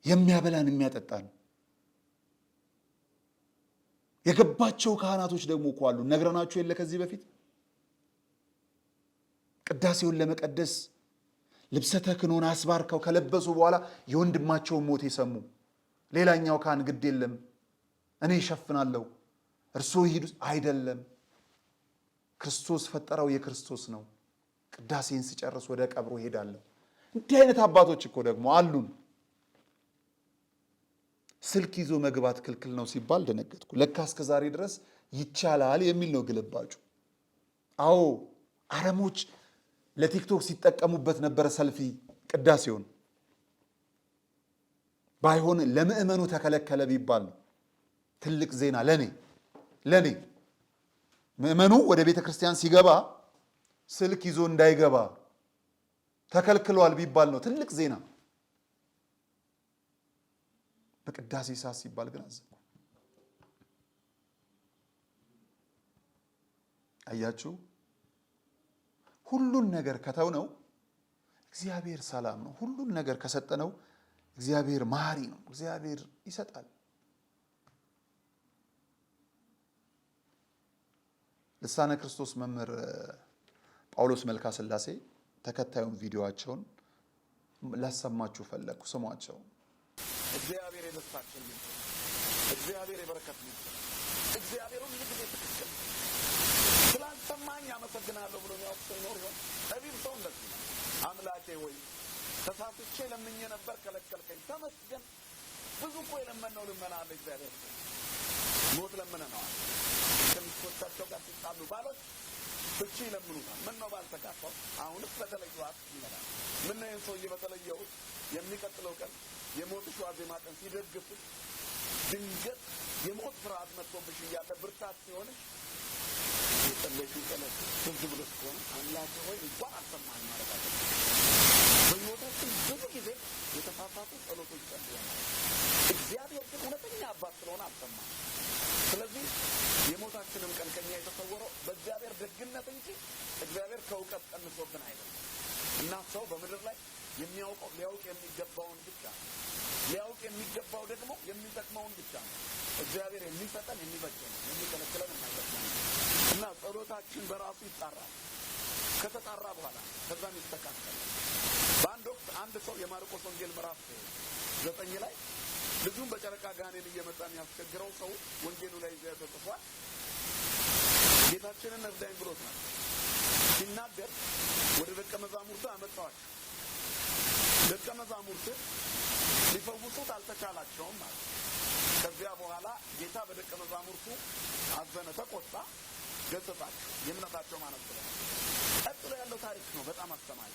የሚያበላን የሚያጠጣን። የገባቸው ካህናቶች ደግሞ እኮ አሉ። ነግረናችሁ የለ ከዚህ በፊት ቅዳሴውን ለመቀደስ ልብሰ ተክህኖን አስባርከው ከለበሱ በኋላ የወንድማቸውን ሞት የሰሙ ሌላኛው ካህን ግድ የለም እኔ እሸፍናለሁ እርሶ ይሂዱ አይደለም። ክርስቶስ ፈጠረው የክርስቶስ ነው። ቅዳሴን ሲጨርስ ወደ ቀብሩ ሄዳለሁ። እንዲህ አይነት አባቶች እኮ ደግሞ አሉን። ስልክ ይዞ መግባት ክልክል ነው ሲባል ደነገጥኩ። ለካ እስከ ዛሬ ድረስ ይቻላል የሚል ነው ግልባጩ። አዎ አረሞች ለቲክቶክ ሲጠቀሙበት ነበረ ሰልፊ ቅዳሴውን። ባይሆን ለምእመኑ ተከለከለ ቢባል ትልቅ ዜና ለኔ ምእመኑ ወደ ቤተ ክርስቲያን ሲገባ ስልክ ይዞ እንዳይገባ ተከልክሏል ቢባል ነው ትልቅ ዜና። በቅዳሴ ሰዓት ሲባል ግን አዘንኩ። አያችሁ፣ ሁሉን ነገር ከተውነው እግዚአብሔር ሰላም ነው። ሁሉን ነገር ከሰጠነው እግዚአብሔር መሐሪ ነው። እግዚአብሔር ይሰጣል። ልሳነ ክርስቶስ መምህር ጳውሎስ መልካ ስላሴ ተከታዩን ቪዲዮአቸውን ላሰማችሁ ፈለኩ። ስሟቸው። እግዚአብሔር የደስታችን ምንጭ፣ እግዚአብሔር የበረከት ምንጭ፣ እግዚአብሔር ሁሉ ጊዜ ትክክል ስላልሰማኝ አመሰግናለሁ ብሎ የሚያውቅ ሰው ይኖር ይሆን? ጠቢብ ሰው እንደዚህ ነው። አምላኬ ሆይ ተሳስቼ ለምኜ ነበር ከለከልከኝ፣ ተመስገን። ብዙ እኮ የለመነው ልመና አለ። እግዚአብሔር ሞት ለምነነዋል። ከሚስቶቻቸው ጋር ሲጣሉ ባሎች ፍቺ ይለምኑታል። ምን ነው ባልተጋፋው? አሁንስ በተለየዋት ይላል። ምን ነው ይህን ሰውዬ በተለየሁት? የሚቀጥለው ቀን የሞትሽ ዋዜማ ቀን ሲደግፉ ድንገት የሞት ፍርሃት መጥቶብሽ እያለ ብርታት ሲሆንሽ የጸለይሽው ጸሎት ትዝ ብሎሽ ከሆነ አምላኬ ሆይ እንኳን አልሰማኸኝ ማለት አለ። በሕይወታችን ብዙ ጊዜ የተሳሳቱ ጸሎቶች ጸልያለሁ። እግዚአብሔር ግን እውነተኛ አባት ስለሆነ አልሰማም። ስለዚህ የሞታችንም ቀን ከኛ የተሰወረው በእግዚአብሔር ደግነት እንጂ እግዚአብሔር ከእውቀት ቀንሶብን አይደለም። እና ሰው በምድር ላይ የሚያውቀው ሊያውቅ የሚገባውን ብቻ ነው። ሊያውቅ የሚገባው ደግሞ የሚጠቅመውን ብቻ ነው። እግዚአብሔር የሚሰጠን የሚበጀን፣ የሚከለክለን የማይበጀን እና ጸሎታችን በራሱ ይጣራል። ከተጣራ በኋላ ከዛም ይስተካከላል። በአንድ ወቅት አንድ ሰው የማርቆስ ወንጌል ምዕራፍ 9 ላይ ልጁን በጨረቃ ጋኔን እየመጣ የሚያስቸግረው ሰው ወንጌሉ ላይ ተጽፏል። ጌታችንን እርዳኝ ብሎት ነው ሲናገር ወደ ደቀ መዛሙርቱ አመጣዋቸው። ደቀ መዛሙርቱ ሊፈውሱት አልተቻላቸውም ማለት። ከዚያ በኋላ ጌታ በደቀ መዛሙርቱ አዘነ፣ ተቆጣ፣ ገሰጻቸው። የእምነታቸው ማነስ ነው። ቀጥሎ ያለው ታሪክ ነው በጣም አስተማሪ።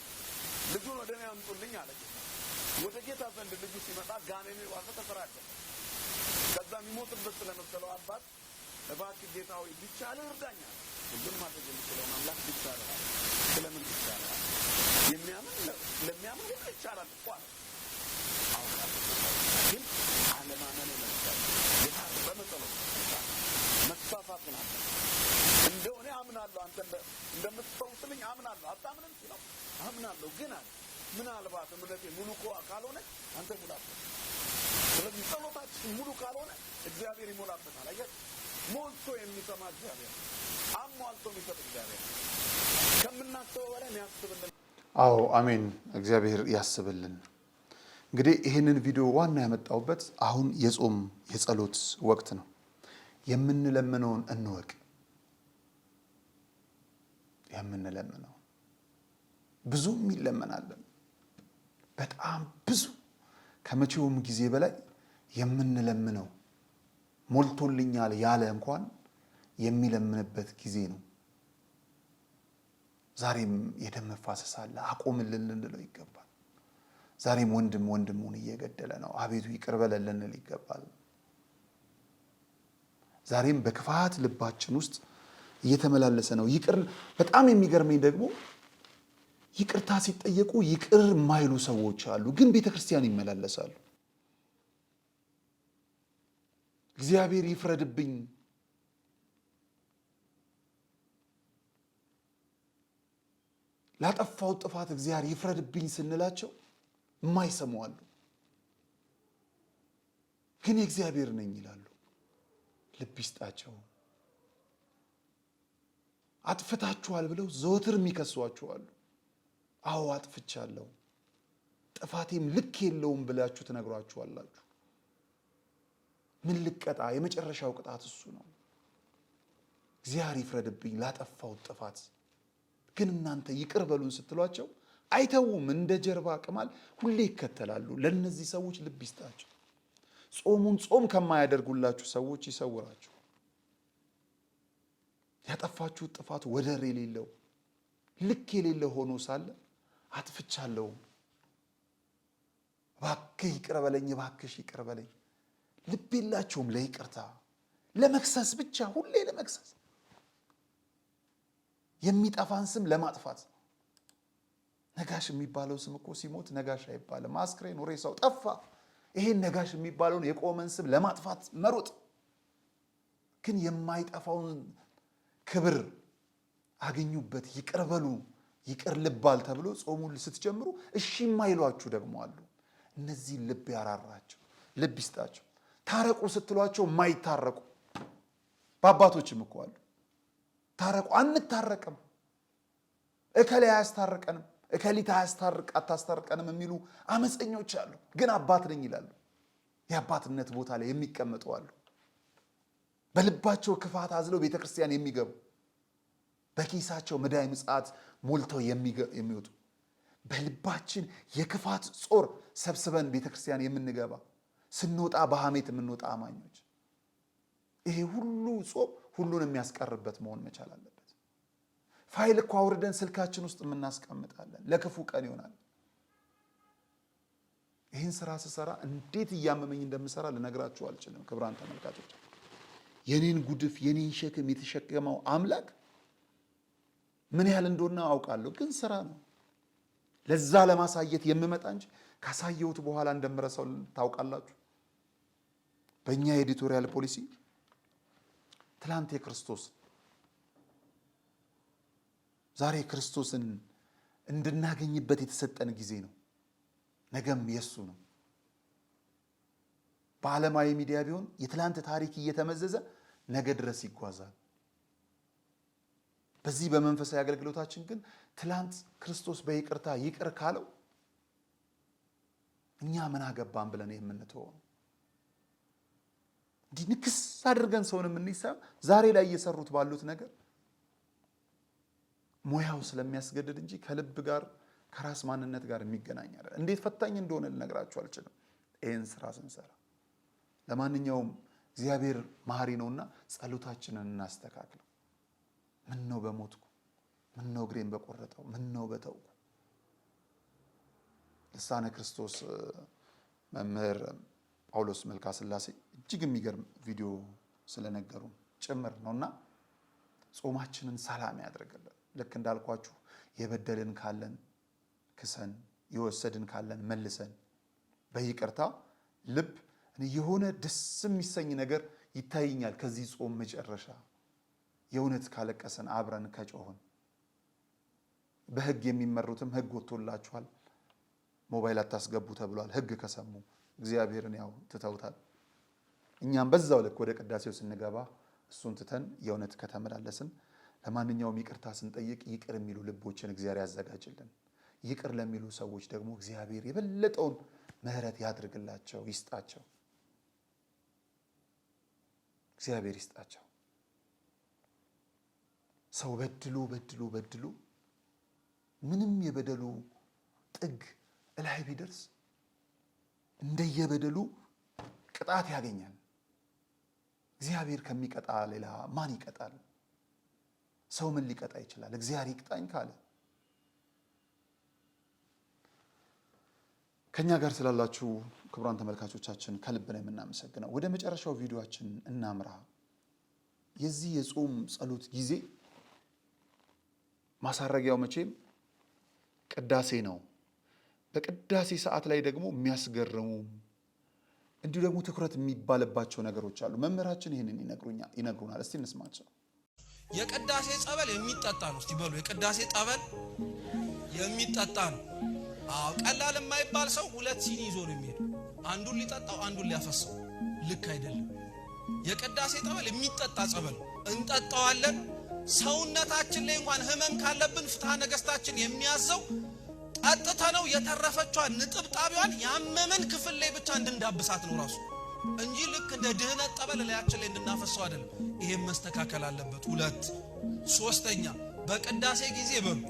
ልጁን ወደ እኔ አምጡልኝ አለ ጌታ። ወደ ጌታ ዘንድ ልጁ ሲመጣ ጋኔኑ ዋሰ ተሰራጨ። ከዛ የሚሞትበት ስለመሰለው አባት እባክህ ጌታ ሆይ ቢቻልህ እርዳኝ አለ። ሁሉን ማድረግ የሚችለውን አምላክ ቢቻልህ አለ። ስለምን ቢቻልህ አለ? ለሚያምን ሁሉ ይቻላል እኮ አለ። አውቃለሁ ግን አለማመን ይመስላል። ጌታ በመጸሎት መሳሳቱን አለ። እንደው እኔ አምናለሁ አንተ እንደምትፈውስልኝ አምናለሁ። አታምንም ሲለው አምናለሁ ግን አለ ምናልባት እምነቴ ሙሉ ካልሆነ አንተ ሙላት። ስለዚህ ጸሎታችን ሙሉ ካልሆነ እግዚአብሔር ይሞላበታል። አየህ፣ ሞልቶ የሚሰማ እግዚአብሔር፣ አሟልቶ የሚሰጥ እግዚአብሔር፣ ከምናስበው በላይ የሚያስብልን። አዎ አሜን። እግዚአብሔር ያስብልን። እንግዲህ ይህንን ቪዲዮ ዋና ያመጣውበት አሁን የጾም የጸሎት ወቅት ነው። የምንለምነውን እንወቅ። የምንለምነው ብዙም ይለመናለን፣ በጣም ብዙ ከመቼውም ጊዜ በላይ የምንለምነው ሞልቶልኛል ያለ እንኳን የሚለምንበት ጊዜ ነው። ዛሬም የደም መፋሰስ አለ፣ አቆምልን ልንለው ይገባል። ዛሬም ወንድም ወንድሙን እየገደለ ነው፣ አቤቱ ይቅር በለን ልንል ይገባል። ዛሬም በክፋት ልባችን ውስጥ እየተመላለሰ ነው። ይቅር በጣም የሚገርመኝ ደግሞ ይቅርታ ሲጠየቁ ይቅር የማይሉ ሰዎች አሉ፣ ግን ቤተክርስቲያን ይመላለሳሉ። እግዚአብሔር ይፍረድብኝ፣ ላጠፋው ጥፋት እግዚአብሔር ይፍረድብኝ ስንላቸው የማይሰሙ አሉ። ግን የእግዚአብሔር ነኝ ይላሉ። ልብ ይስጣቸው። አጥፍታችኋል ብለው ዘወትር የሚከሷችሁ አሉ። አዎ አጥፍቻለሁ፣ ጥፋቴም ልክ የለውም ብላችሁ ትነግሯችኋላችሁ። ምን ልቀጣ? የመጨረሻው ቅጣት እሱ ነው። እግዚአብሔር ይፍረድብኝ ላጠፋው ጥፋት። ግን እናንተ ይቅር በሉን ስትሏቸው አይተውም። እንደ ጀርባ ቅማል ሁሌ ይከተላሉ። ለነዚህ ሰዎች ልብ ይስጣቸው። ጾሙን ጾም ከማያደርጉላችሁ ሰዎች ይሰውራችሁ። ያጠፋችሁት ጥፋት ወደር የሌለው ልክ የሌለው ሆኖ ሳለ አጥፍቻለሁ፣ እባክህ ይቅር በለኝ፣ እባክሽ ይቅር በለኝ። ልብ የላቸውም ለይቅርታ፣ ለመክሰስ ብቻ፣ ሁሌ ለመክሰስ፣ የሚጠፋን ስም ለማጥፋት። ነጋሽ የሚባለው ስም እኮ ሲሞት ነጋሽ አይባልም። አስክሬን ሬሳው ጠፋ። ይሄን ነጋሽ የሚባለውን የቆመን ስም ለማጥፋት መሮጥ። ግን የማይጠፋውን ክብር አገኙበት። ይቅር በሉ፣ ይቅር ልባል ተብሎ ጾሙን ስትጀምሩ እሺ የማይሏችሁ ደግሞ አሉ። እነዚህ ልብ ያራራቸው፣ ልብ ይስጣቸው። ታረቁ ስትሏቸው የማይታረቁ በአባቶችም እኮ አሉ። ታረቁ፣ አንታረቅም፣ እከሌ አያስታርቀንም፣ እከሊት አታስታርቀንም የሚሉ አመፀኞች አሉ። ግን አባት ነኝ ይላሉ። የአባትነት ቦታ ላይ የሚቀመጡ አሉ። በልባቸው ክፋት አዝለው ቤተክርስቲያን የሚገቡ፣ በኪሳቸው መዳይ ምጽአት ሞልተው የሚወጡ፣ በልባችን የክፋት ጾር ሰብስበን ቤተክርስቲያን የምንገባ፣ ስንወጣ በሐሜት የምንወጣ አማኞች። ይሄ ሁሉ ጾም ሁሉን የሚያስቀርበት መሆን መቻል አለበት። ፋይል እኮ አውርደን ስልካችን ውስጥ የምናስቀምጣለን፣ ለክፉ ቀን ይሆናል። ይህን ስራ ስሰራ እንዴት እያመመኝ እንደምሰራ ልነግራችሁ አልችልም። ክቡራን ተመልካቾች፣ የኔን ጉድፍ የኔን ሸክም የተሸከመው አምላክ ምን ያህል እንደሆነ አውቃለሁ። ግን ስራ ነው። ለዛ ለማሳየት የምመጣ እንጂ ካሳየሁት በኋላ እንደምረሳው ታውቃላችሁ። በእኛ የኤዲቶሪያል ፖሊሲ ትላንት የክርስቶስ ዛሬ ክርስቶስን እንድናገኝበት የተሰጠን ጊዜ ነው። ነገም የሱ ነው። በዓለማዊ ሚዲያ ቢሆን የትላንት ታሪክ እየተመዘዘ ነገ ድረስ ይጓዛል። በዚህ በመንፈሳዊ አገልግሎታችን ግን ትላንት ክርስቶስ በይቅርታ ይቅር ካለው እኛ ምን አገባን ብለን የምንተወው ነው። እንዲህ ንክስ አድርገን ሰውን የምንይሳው ዛሬ ላይ እየሰሩት ባሉት ነገር ሙያው ስለሚያስገድድ እንጂ ከልብ ጋር ከራስ ማንነት ጋር የሚገናኝ አይደለም። እንዴት ፈታኝ እንደሆነ ልነግራችሁ አልችልም ይህን ስራ ስንሰራ። ለማንኛውም እግዚአብሔር መሐሪ ነውና ጸሎታችንን እናስተካክለው። ምን ነው በሞትኩ፣ ምን ነው እግሬን በቆረጠው፣ ምን ነው በተውኩ። ልሳነ ክርስቶስ መምህር ጳውሎስ መልካ ስላሴ እጅግ የሚገርም ቪዲዮ ስለነገሩን ጭምር ነውና ጾማችንን ሰላም ያድርግልን። ልክ እንዳልኳችሁ የበደልን ካለን ክሰን፣ የወሰድን ካለን መልሰን በይቅርታ ልብ የሆነ ደስ የሚሰኝ ነገር ይታየኛል። ከዚህ ጾም መጨረሻ የእውነት ካለቀሰን አብረን ከጮህን፣ በህግ የሚመሩትም ህግ ወጥቶላችኋል፣ ሞባይል አታስገቡ ተብሏል። ህግ ከሰሙ እግዚአብሔርን ያው ትተውታል። እኛም በዛው ልክ ወደ ቅዳሴው ስንገባ እሱን ትተን የእውነት ከተመላለስን፣ ለማንኛውም ይቅርታ ስንጠይቅ ይቅር የሚሉ ልቦችን እግዚአብሔር ያዘጋጅልን። ይቅር ለሚሉ ሰዎች ደግሞ እግዚአብሔር የበለጠውን ምህረት ያድርግላቸው ይስጣቸው እግዚአብሔር ይስጣቸው ሰው በድሉ ምንም የበደሉ ጥግ እላይ ቢደርስ እንደየበደሉ ቅጣት ያገኛል እግዚአብሔር ከሚቀጣ ሌላ ማን ይቀጣል ሰው ምን ሊቀጣ ይችላል እግዚአብሔር ይቅጣኝ ካለ ከኛ ጋር ስላላችሁ ክቡራን ተመልካቾቻችን ከልብ ነው የምናመሰግነው ወደ መጨረሻው ቪዲዮአችን እናምራ የዚህ የጾም ጸሎት ጊዜ ማሳረጊያው መቼም ቅዳሴ ነው በቅዳሴ ሰዓት ላይ ደግሞ የሚያስገርሙ እንዲሁ ደግሞ ትኩረት የሚባልባቸው ነገሮች አሉ መምህራችን ይሄንን ይነግሩናል እስቲ እንስማቸው የቅዳሴ ጸበል የሚጠጣ ነው እስቲ በሉ የቅዳሴ ጸበል የሚጠጣ ነው አው ቀላል የማይባል ሰው ሁለት ሲኒ ይዞ ነው የሚሄድ አንዱን ሊጠጣው አንዱን ሊያፈሰው ልክ አይደለም የቅዳሴ ጸበል የሚጠጣ ጸበል እንጠጣዋለን ሰውነታችን ላይ እንኳን ህመም ካለብን ፍትሐ ነገስታችን የሚያዘው አጥተነው የተረፈቿን ንጥብጣቢዋን ያመመን ክፍል ላይ ብቻ እንድንዳብሳት ነው ራሱ እንጂ ልክ እንደ ድህነት ጠበል ላያችን ላይ እንድናፈሰው አይደለም ይሄም መስተካከል አለበት ሁለት ሶስተኛ በቅዳሴ ጊዜ በሉ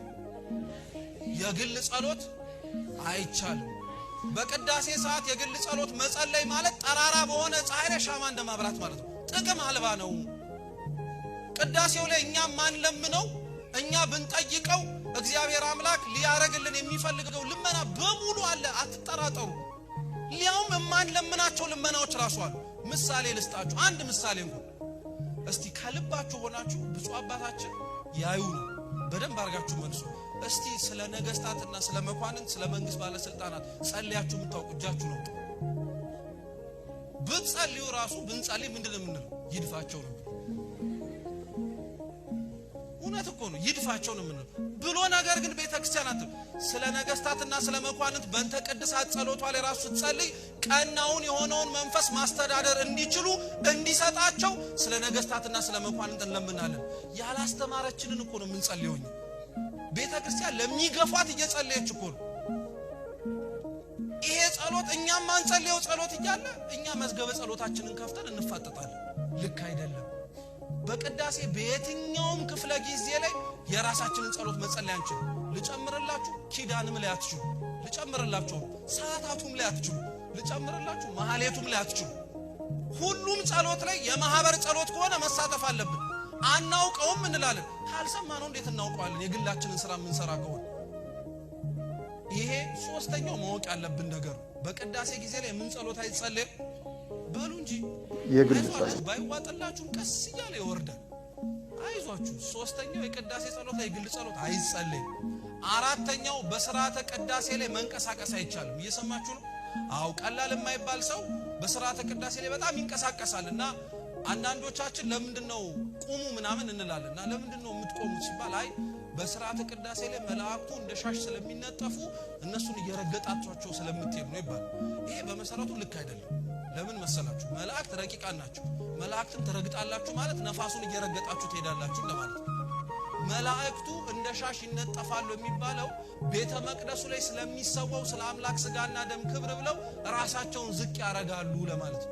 የግል ጸሎት አይቻልም በቅዳሴ ሰዓት የግል ጸሎት መጸለይ ማለት ጠራራ በሆነ ፀሐይ ላይ ሻማ እንደማብራት ማለት ነው ጥቅም አልባ ነው ቅዳሴው ላይ እኛ ማን ለምነው እኛ ብንጠይቀው እግዚአብሔር አምላክ ሊያረግልን የሚፈልገው ልመና በሙሉ አለ አትጠራጠሩ ሊያውም ማን ለምናቸው ልመናዎች ራሱ አሉ ምሳሌ ልስጣችሁ አንድ ምሳሌ እንኳን እስቲ ከልባችሁ ሆናችሁ ብፁዕ አባታችን ያዩ በደንብ አርጋችሁ መልሱ እስቲ ስለ ነገስታትና ስለ መኳንንት ስለ መንግስት ባለስልጣናት ጸልያችሁ ምታውቁጃችሁ ነው ብትጸልዩ ራሱ ብንጸልይ ምንድነው የምንለው ይድፋቸው ነው እውነት እኮ ነው ይድፋቸው ነው የምንለው ብሎ ነገር ግን ቤተክርስቲያናት ስለ ነገስታትና ስለ መኳንንት በእንተ ቅድሳት ጸሎቷ ላይ ራሱ ጸልይ ቀናውን የሆነውን መንፈስ ማስተዳደር እንዲችሉ እንዲሰጣቸው ስለ ነገስታትና ስለ መኳንንት እንለምናለን ያላስተማረችንን እኮ ነው የምንጸልየው ቤተክርስቲያን ለሚገፋት እየጸለየች እኮ ነው ይሄ ጸሎት እኛም ማንጸልየው ጸሎት እያለ እኛ መዝገበ ጸሎታችንን ከፍተን እንፋጠጣለን ልክ አይደለም በቅዳሴ በየትኛውም ክፍለ ጊዜ ላይ የራሳችንን ጸሎት መጸለይ አንችል ልጨምርላችሁ ኪዳንም ላይ አትችሉ ልጨምርላችሁ ሰዓታቱም ላይ አትችሉ ልጨምርላችሁ መሐሌቱም ላይ አትችሉ ሁሉም ጸሎት ላይ የማህበር ጸሎት ከሆነ መሳተፍ አለብን አናውቀውም እንላለን ካልሰማነው እንዴት እናውቀዋለን የግላችንን ስራ የምንሰራ ከሆነ ይሄ ሶስተኛው ማወቅ ያለብን ነገር በቅዳሴ ጊዜ ላይ ምን ጸሎት አይጸለይም በሉ እንጂ አይዟችሁ ባይዋጥላችሁ ቀስ እያለ ይወርዳል አይዟችሁ ሶስተኛው የቅዳሴ ጸሎት ላይ ግል ጸሎት አይጸለይም አራተኛው በስርዓተ ቅዳሴ ላይ መንቀሳቀስ አይቻልም እየሰማችሁ ነው አው ቀላል የማይባል ሰው በስርዓተ ቅዳሴ ላይ በጣም ይንቀሳቀሳልና አንዳንዶቻችን ለምንድነው ቁሙ ምናምን እንላለንና ለምንድነው የምትቆሙት ሲባል አይ በስርዓተ ቅዳሴ ላይ መላእክቱ እንደ ሻሽ ስለሚነጠፉ እነሱን እየረገጣቸው ስለምትሄዱ ነው ይባላል ይሄ በመሰረቱ ልክ አይደለም ለምን መሰላችሁ መላእክት ረቂቃን ናቸው መላእክትን ተረግጣላችሁ ማለት ነፋሱን እየረገጣችሁ ትሄዳላችሁ ለማለት መላእክቱ እንደ ሻሽ ይነጠፋሉ የሚባለው ቤተ መቅደሱ ላይ ስለሚሰዋው ስለ አምላክ ስጋና ደም ክብር ብለው ራሳቸውን ዝቅ ያረጋሉ ለማለት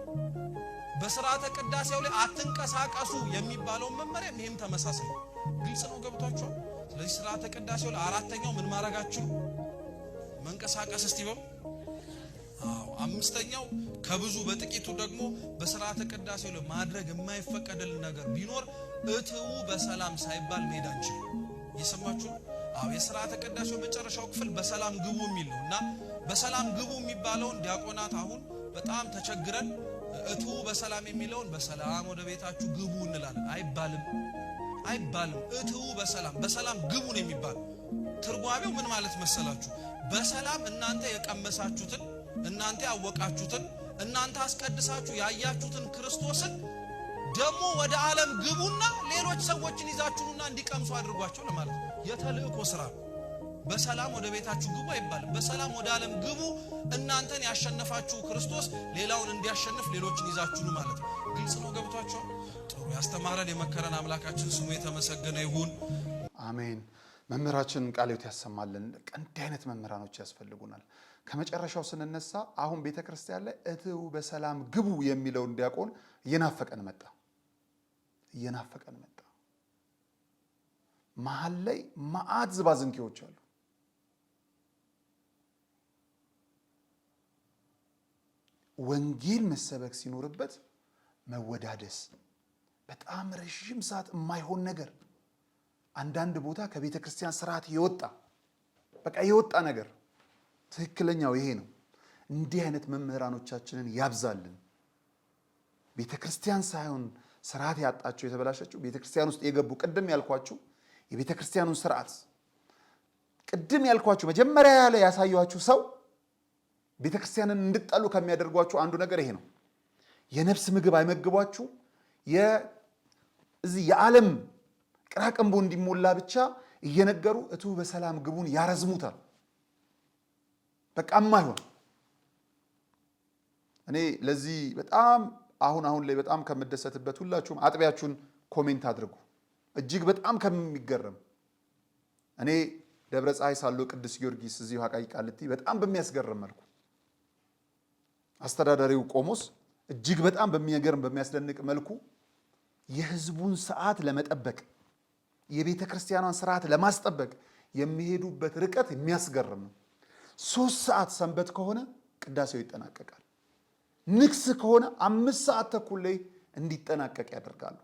በስርዓተ ቅዳሴው ላይ አትንቀሳቀሱ የሚባለው መመሪያ ይሄም ተመሳሳይ ግልጽ ነው ገብቷችሁ ስለዚህ ስርዓተ ቅዳሴው ላይ አራተኛው ምን ማረጋችሁ መንቀሳቀስ እስቲ በው አምስተኛው ከብዙ በጥቂቱ ደግሞ በስርዓተ ቅዳሴው ላይ ማድረግ የማይፈቀድልን ነገር ቢኖር እትው በሰላም ሳይባል ሜዳንቺ ይሰማችሁ የስርዓተ ቅዳሴው መጨረሻው ክፍል በሰላም ግቡ የሚል ነውና በሰላም ግቡ የሚባለውን ዲያቆናት አሁን በጣም ተቸግረን እትው በሰላም የሚለውን በሰላም ወደ ቤታችሁ ግቡ እንላለን አይባልም እትው በሰላም ግቡ ነው የሚባል ትርጓሜው ምን ማለት መሰላችሁ በሰላም እናንተ የቀመሳችሁትን እናንተ ያወቃችሁትን እናንተ አስቀድሳችሁ ያያችሁትን ክርስቶስን ደሞ ወደ ዓለም ግቡና ሌሎች ሰዎችን ይዛችሁና እንዲቀምሱ አድርጓቸው ለማለት የተልእኮ ስራ በሰላም ወደ ቤታችሁ ግቡ አይባልም በሰላም ወደ ዓለም ግቡ እናንተን ያሸነፋችሁ ክርስቶስ ሌላውን እንዲያሸንፍ ሌሎችን ይዛችሁ ማለት ግልጽ ነው ገብቷችሁ ጥሩ ያስተማረን የመከረን አምላካችን ስሙ የተመሰገነ ይሁን አሜን መምህራችን ቃልዮት ያሰማልን። እንዲህ አይነት መምህራኖች ያስፈልጉናል። ከመጨረሻው ስንነሳ አሁን ቤተክርስቲያን ላይ እትው በሰላም ግቡ የሚለው ዲያቆን እየናፈቀን መጣ። መሀል ላይ መዓት ዝባዝንኬዎች አሉ። ወንጌል መሰበክ ሲኖርበት መወዳደስ፣ በጣም ረጅም ሰዓት የማይሆን ነገር፣ አንዳንድ ቦታ ከቤተ ክርስቲያን ስርዓት የወጣ ነገር። ትክክለኛው ይሄ ነው። እንዲህ አይነት መምህራኖቻችንን ያብዛልን። ቤተ ክርስቲያን ሳይሆን ስርዓት ያጣቸው የተበላሸችው ቤተ ክርስቲያን ውስጥ የገቡ ቅድም ያልኳችሁ የቤተ ክርስቲያኑን ስርዓት ቅድም ያልኳችሁ መጀመሪያ ላይ ያሳያችሁ ሰው ቤተ ክርስቲያንን እንድትጠሉ ከሚያደርጓችሁ አንዱ ነገር ይሄ ነው። የነፍስ ምግብ አይመግቧችሁ። እዚህ የዓለም ቅራቅንቦ እንዲሞላ ብቻ እየነገሩ እቱ በሰላም ግቡን ያረዝሙታል። በቃ የማይሆን እኔ ለዚህ በጣም አሁን ላይ በጣም ከምደሰትበት ሁላችሁም አጥቢያችሁን ኮሜንት አድርጉ። እጅግ በጣም ከሚገርም እኔ ደብረ ፀሐይ ሳለሁ ቅዱስ ጊዮርጊስ እዚሁ አቃቂ ቃልቲ በጣም በሚያስገርም መልኩ አስተዳዳሪው ቆሞስ እጅግ በጣም በሚገርም በሚያስደንቅ መልኩ የህዝቡን ሰዓት ለመጠበቅ የቤተ ክርስቲያኗን ስርዓት ለማስጠበቅ የሚሄዱበት ርቀት የሚያስገርም ነው። 3 ሰዓት ሰንበት ከሆነ ቅዳሴው ይጠናቀቃል። ንግስ ከሆነ 5 ሰዓት ተኩል ላይ እንዲጠናቀቅ ያደርጋሉ።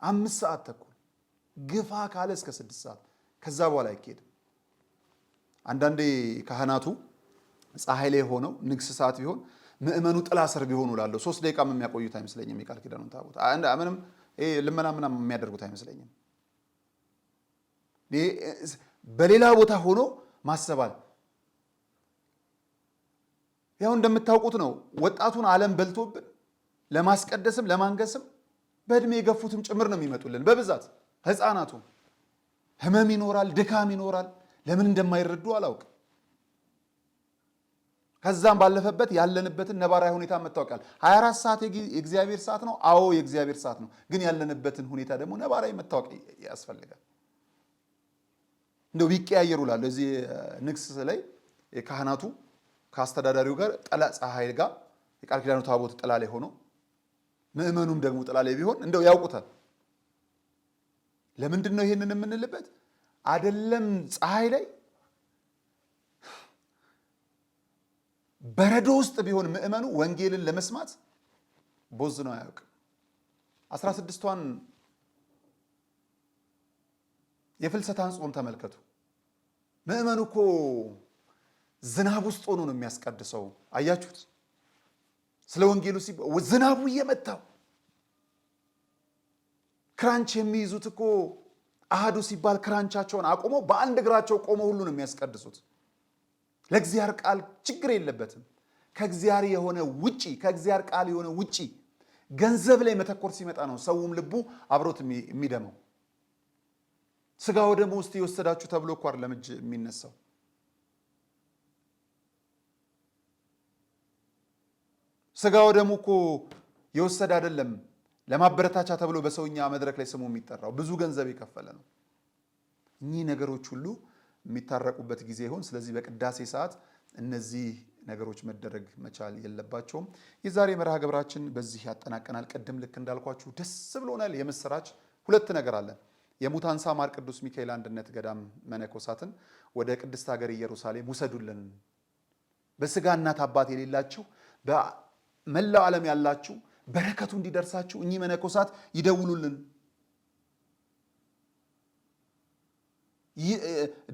5 ሰዓት ተኩል ግፋ ካለ እስከ 6 ሰዓት፣ ከዛ በኋላ አይኬድም። አንዳንዴ ካህናቱ ፀሐይ ላይ ሆነው ንግስ ሰዓት ቢሆን ምእመኑ ጥላ ስር ቢሆኑ ላለው 3 ደቂቃ የሚያቆዩት አይመስለኝም። የቃል ኪዳኑን ታቦት ምንም ልመና ምናምን የሚያደርጉት አይመስለኝም። በሌላ ቦታ ሆኖ ማሰባል ያው እንደምታውቁት ነው። ወጣቱን ዓለም በልቶብን ለማስቀደስም ለማንገስም በእድሜ የገፉትም ጭምር ነው የሚመጡልን በብዛት። ህፃናቱ ህመም ይኖራል፣ ድካም ይኖራል። ለምን እንደማይረዱ አላውቅም። ከዛም ባለፈበት ያለንበትን ነባራዊ ሁኔታ መታወቂያል። 24 ሰዓት የእግዚአብሔር ሰዓት ነው። አዎ የእግዚአብሔር ሰዓት ነው። ግን ያለንበትን ሁኔታ ደግሞ ነባራዊ መታወቂያ ያስፈልጋል። እንደው ቢቀያየሩ ላለ እዚህ ንግስ ላይ የካህናቱ ከአስተዳዳሪው ጋር ጥላ ፀሐይ ጋር የቃል ኪዳኑ ታቦት ጥላ ላይ ሆኖ ምእመኑም ደግሞ ጥላ ላይ ቢሆን እንደው ያውቁታል። ለምንድን ነው ይሄንን የምንልበት? አይደለም ፀሐይ ላይ በረዶ ውስጥ ቢሆን ምእመኑ ወንጌልን ለመስማት ቦዝ ነው አያውቅም። 16ቷን የፍልሰታን ጾም ተመልከቱ። ምእመኑ እኮ ዝናብ ውስጥ ሆኖ ነው የሚያስቀድሰው። አያችሁት? ስለ ወንጌሉ ዝናቡ እየመታው ክራንች የሚይዙት እኮ አሃዱ ሲባል ክራንቻቸውን አቆመው በአንድ እግራቸው ቆመው ሁሉ ነው የሚያስቀድሱት። ለእግዚአብሔር ቃል ችግር የለበትም። ከእግዚአብሔር የሆነ ውጪ ከእግዚአብሔር ቃል የሆነ ውጪ ገንዘብ ላይ መተኮር ሲመጣ ነው ሰውም ልቡ አብሮት የሚደመው። ስጋ ወደሙ ውስጥ የወሰዳችሁ ተብሎ እኮ አይደለም እጅ የሚነሳው። ስጋ ወደሙ እኮ የወሰደ አይደለም ለማበረታቻ ተብሎ በሰውኛ መድረክ ላይ ስሙ የሚጠራው ብዙ ገንዘብ የከፈለ ነው። እኚህ ነገሮች ሁሉ የሚታረቁበት ጊዜ ይሆን። ስለዚህ በቅዳሴ ሰዓት እነዚህ ነገሮች መደረግ መቻል የለባቸውም። የዛሬ መርሃ ግብራችን በዚህ ያጠናቀናል። ቅድም ልክ እንዳልኳችሁ ደስ ብሎናል። የምስራች 2 ነገር አለ። የሙታንሳ ማር ቅዱስ ሚካኤል አንድነት ገዳም መነኮሳትን ወደ ቅድስት ሀገር ኢየሩሳሌም ውሰዱልን። በስጋ እናት አባት የሌላችሁ በመላው ዓለም ያላችሁ በረከቱ እንዲደርሳችሁ እኚህ መነኮሳት ይደውሉልን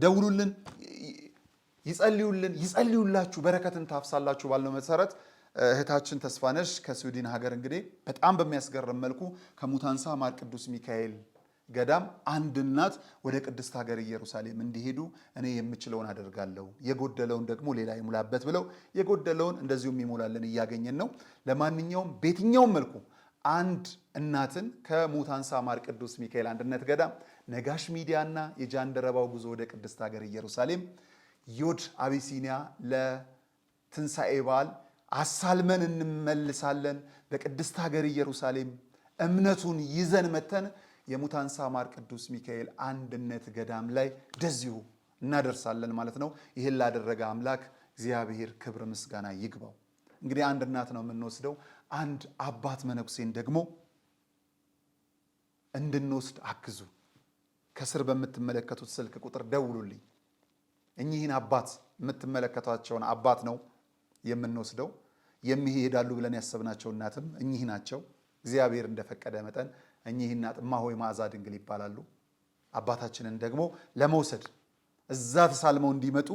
ደውሉልን፣ ይጸልዩላችሁ፣ በረከትን ታፍሳላችሁ ባለው መሰረት እህታችን ተስፋነሽ ከስዊድን ሀገር እንግዲህ በጣም በሚያስገርም መልኩ ከሙታንሳ ማር ቅዱስ ሚካኤል ገዳም አንድ እናት ወደ ቅድስት ሀገር ኢየሩሳሌም እንዲሄዱ እኔ የምችለውን አደርጋለሁ፣ የጎደለውን ደግሞ ሌላ ይሙላበት ብለው የጎደለውን እንደዚሁም ይሞላልን እያገኘን ነው። ለማንኛውም በየትኛውም መልኩ አንድ እናትን ከሙታንሳ ማር ቅዱስ ሚካኤል አንድነት ገዳም ነጋሽ ሚዲያና የጃንደረባው ጉዞ ወደ ቅድስት ሀገር ኢየሩሳሌም ዮድ አቢሲኒያ ለትንሣኤ በዓል አሳልመን እንመልሳለን። በቅድስት ሀገር ኢየሩሳሌም እምነቱን ይዘን መተን የሙታንሳ ማር ቅዱስ ሚካኤል አንድነት ገዳም ላይ እንደዚሁ እናደርሳለን ማለት ነው። ይህን ላደረገ አምላክ እግዚአብሔር ክብር ምስጋና ይግባው። እንግዲህ አንድ እናት ነው የምንወስደው። አንድ አባት መነኩሴን ደግሞ እንድንወስድ አግዙ። ከስር በምትመለከቱት ስልክ ቁጥር ደውሉልኝ። እኚህን አባት የምትመለከቷቸውን አባት ነው የምንወስደው። የሚሄዳሉ ብለን ያሰብናቸው እናትም እኚህ ናቸው። እግዚአብሔር እንደፈቀደ መጠን እኚህ እናት እማሆይ መዓዛ ድንግል ይባላሉ። አባታችንን ደግሞ ለመውሰድ እዛ ተሳልመው እንዲመጡ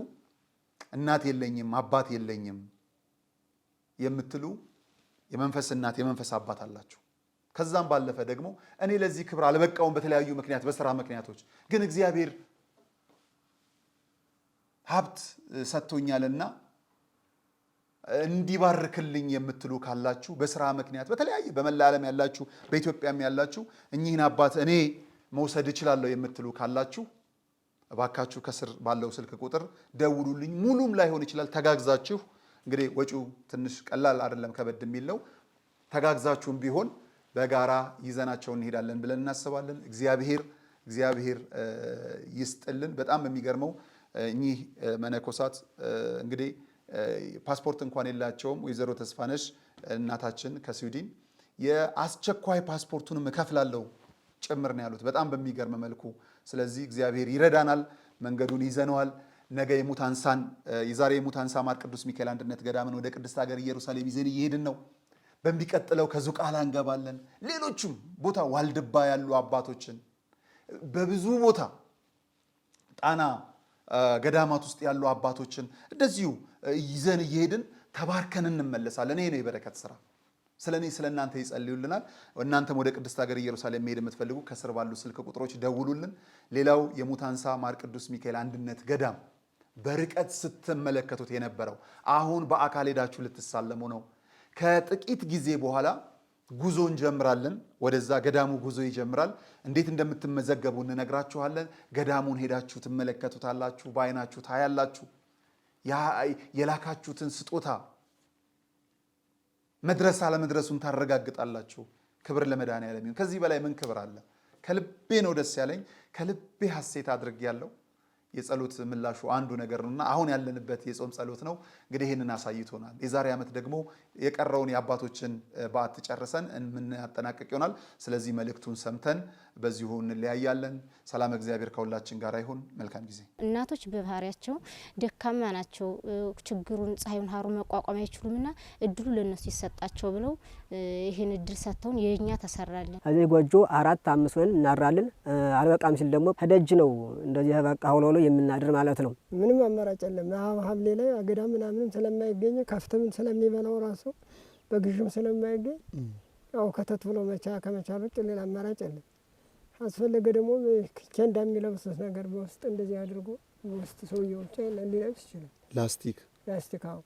እናት የለኝም አባት የለኝም የምትሉ የመንፈስ እናት የመንፈስ አባት አላችሁ። ከዛም ባለፈ ደግሞ እኔ ለዚህ ክብር አልበቃውም በተለያዩ ምክንያት በስራ ምክንያቶች ግን እግዚአብሔር ሀብት ሰጥቶኛልና እንዲባርክልኝ የምትሉ ካላችሁ በስራ ምክንያት በተለያየ በመላ ዓለም ያላችሁ በኢትዮጵያም ያላችሁ እኚህን አባት እኔ መውሰድ እችላለሁ የምትሉ ካላችሁ እባካችሁ ከስር ባለው ስልክ ቁጥር ደውሉልኝ። ሙሉም ላይሆን ይችላል። ተጋግዛችሁ እንግዲህ ወጪው ትንሽ ቀላል አይደለም፣ ከበድ የሚል ነው። ተጋግዛችሁም ቢሆን በጋራ ይዘናቸው እንሄዳለን ብለን እናስባለን። እግዚአብሔር ይስጥልን። በጣም የሚገርመው እኚህ መነኮሳት እንግዲህ ፓስፖርት እንኳን የላቸውም። ወይዘሮ ተስፋነሽ እናታችን ከስዊድን የአስቸኳይ ፓስፖርቱንም እከፍላለሁ ጭምር ነው ያሉት፣ በጣም በሚገርም መልኩ። ስለዚህ እግዚአብሔር ይረዳናል፣ መንገዱን ይዘነዋል። ነገ የዛሬ የሙታንሳ ማር ቅዱስ ሚካኤል አንድነት ገዳምን ወደ ቅድስት ሀገር ኢየሩሳሌም ይዘን እየሄድን ነው። በሚቀጥለው ከዙቃላ እንገባለን። ሌሎችም ቦታ ዋልድባ ያሉ አባቶችን በብዙ ቦታ ጣና ገዳማት ውስጥ ያሉ አባቶችን እንደዚሁ ይዘን እየሄድን ተባርከን እንመለሳለን። ይሄ ነው የበረከት ስራ። ስለኔ ስለናንተ ይጸልዩልናል። እናንተም ወደ ቅድስት ሀገር ኢየሩሳሌም መሄድ የምትፈልጉ ከስር ባሉ ስልክ ቁጥሮች ደውሉልን። ሌላው የሙታንሳ ማር ቅዱስ ሚካኤል አንድነት ገዳም በርቀት ስትመለከቱት የነበረው አሁን በአካል ሄዳችሁ ልትሳለሙ ነው። ከጥቂት ጊዜ በኋላ ጉዞ እንጀምራለን። ወደዛ ገዳሙ ጉዞ ይጀምራል። እንዴት እንደምትመዘገቡ እንነግራችኋለን። ገዳሙን ሄዳችሁ ትመለከቱታላችሁ፣ በአይናችሁ ታያላችሁ። የላካችሁትን ስጦታ መድረስ አለመድረሱን ታረጋግጣላችሁ። ክብር ለመድኃኔዓለም ይሁን። ከዚህ በላይ ምን ክብር አለ? ከልቤ ነው ደስ ያለኝ፣ ከልቤ ሐሴት አድርጌያለሁ። የጸሎት ምላሹ አንዱ ነገር ነውና አሁን ያለንበት የጾም ጸሎት ነው። እንግዲህ ይህንን አሳይቶናል። የዛሬ ዓመት ደግሞ የቀረውን የአባቶችን በዓት ጨርሰን የምናጠናቀቅ ይሆናል። ስለዚህ መልእክቱን ሰምተን በዚሁ እንለያያለን። ሰላም እግዚአብሔር ከሁላችን ጋር ይሁን። መልካም ጊዜ። እናቶች በባህሪያቸው ደካማ ናቸው። ችግሩን ፀሐዩን ሀሩ መቋቋም አይችሉምና እድሉ ለነሱ ይሰጣቸው ብለው ይህን እድል ሰጥተውን የኛ ተሰራለን። እዚህ ጎጆ 4-5 ሆነን እናራለን። አልበቃም ሲል ደግሞ ከደጅ ነው እንደዚህ በቃ ሆኖ የምናድር ማለት ነው። ምንም አማራጭ የለም። ሐምሌ ላይ አገዳ ምናምንም ስለማይገኝ ከፍተምን ስለሚበላው ራሱ በግዥም ስለማይገኝ ያው ከተት ብሎ ከመቻል ውጭ ሌላ አማራጭ የለም። አስፈለገ ደግሞ ኬንዳ የሚለብሱት ነገር በውስጥ እንደዚህ አድርጎ በውስጥ ሰውየው ሊለብስ ይችላል።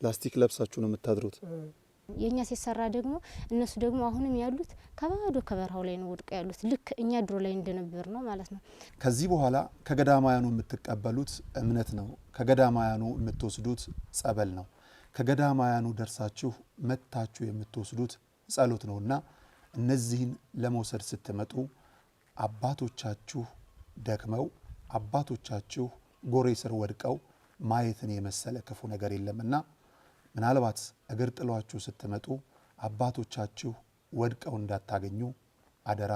ላስቲክ ለብሳችሁ ነው የምታድሩት። የኛ ሲሰራ ደግሞ እነሱ ደግሞ አሁንም ያሉት ከባዶ ከበረሃው ላይ ነው ወድቀው ያሉት። ልክ እኛ ድሮ ላይ እንደነበር ነው ማለት ነው። ከዚህ በኋላ ከገዳማያኑ የምትቀበሉት እምነት ነው። ከገዳማያኑ የምትወስዱት ጸበል ነው። ከገዳማያኑ ደርሳችሁ መታችሁ የምትወስዱት ጸሎት ነውና እነዚህን ለመውሰድ ስትመጡ አባቶቻችሁ ደክመው አባቶቻችሁ ጎሬ ስር ወድቀው ማየትን የመሰለ ክፉ ነገር የለምና ምናልባት እግር ጥሏችሁ ስትመጡ አባቶቻችሁ ወድቀው እንዳታገኙ አደራ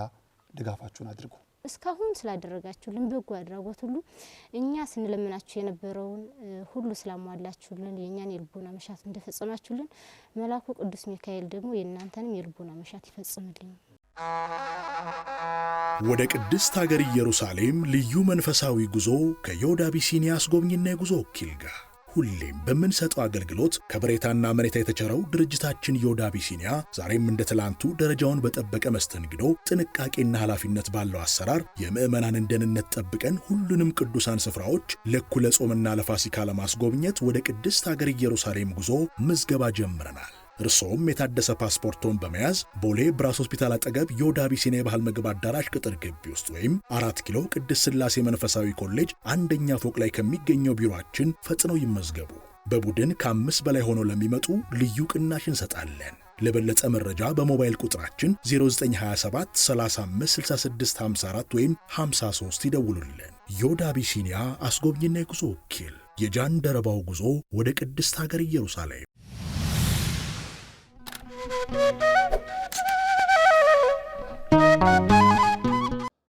ድጋፋችሁን አድርጉ። እስካሁን ስላደረጋችሁልን በጎ አድራጎት ሁሉ እኛ ስንለምናችሁ የነበረውን ሁሉ ስላሟላችሁልን የኛን የልቦና መሻት እንደፈጸማችሁልን መልአኩ ቅዱስ ሚካኤል ደግሞ የእናንተንም የልቦና መሻት ይፈጽምልኝ። ወደ ቅድስት ሀገር ኢየሩሳሌም ልዩ መንፈሳዊ ጉዞ ከዮድ አቢሲኒያ አስጎብኝና የጉዞ ወኪል ጋር ሁሌም በምንሰጠው አገልግሎት ከበሬታና መሬታ የተቸረው ድርጅታችን ዮድ አቢሲኒያ ዛሬም እንደ ትላንቱ ደረጃውን በጠበቀ መስተንግዶ፣ ጥንቃቄና ኃላፊነት ባለው አሰራር የምዕመናንን ደህንነት ጠብቀን ሁሉንም ቅዱሳን ስፍራዎች ለእኩለ ጾምና ለፋሲካ ለማስጎብኘት ወደ ቅድስት ሀገር ኢየሩሳሌም ጉዞ ምዝገባ ጀምረናል። እርሶም የታደሰ ፓስፖርቶን በመያዝ ቦሌ ብራስ ሆስፒታል አጠገብ ዮድ አቢሲኒያ የባህል ምግብ አዳራሽ ቅጥር ግቢ ውስጥ ወይም 4 ኪሎ ቅድስት ሥላሴ መንፈሳዊ ኮሌጅ አንደኛ ፎቅ ላይ ከሚገኘው ቢሮአችን ፈጥነው ይመዝገቡ። በቡድን ከ5 በላይ ሆነው ለሚመጡ ልዩ ቅናሽ እንሰጣለን። ለበለጠ መረጃ በሞባይል ቁጥራችን 0927 35 66 54 ወይም 53 ይደውሉልን። ዮድ አቢሲኒያ አስጎብኝና የጉዞ ወኪል። የጃንደረባው ጉዞ ወደ ቅድስት ሀገር ኢየሩሳሌም።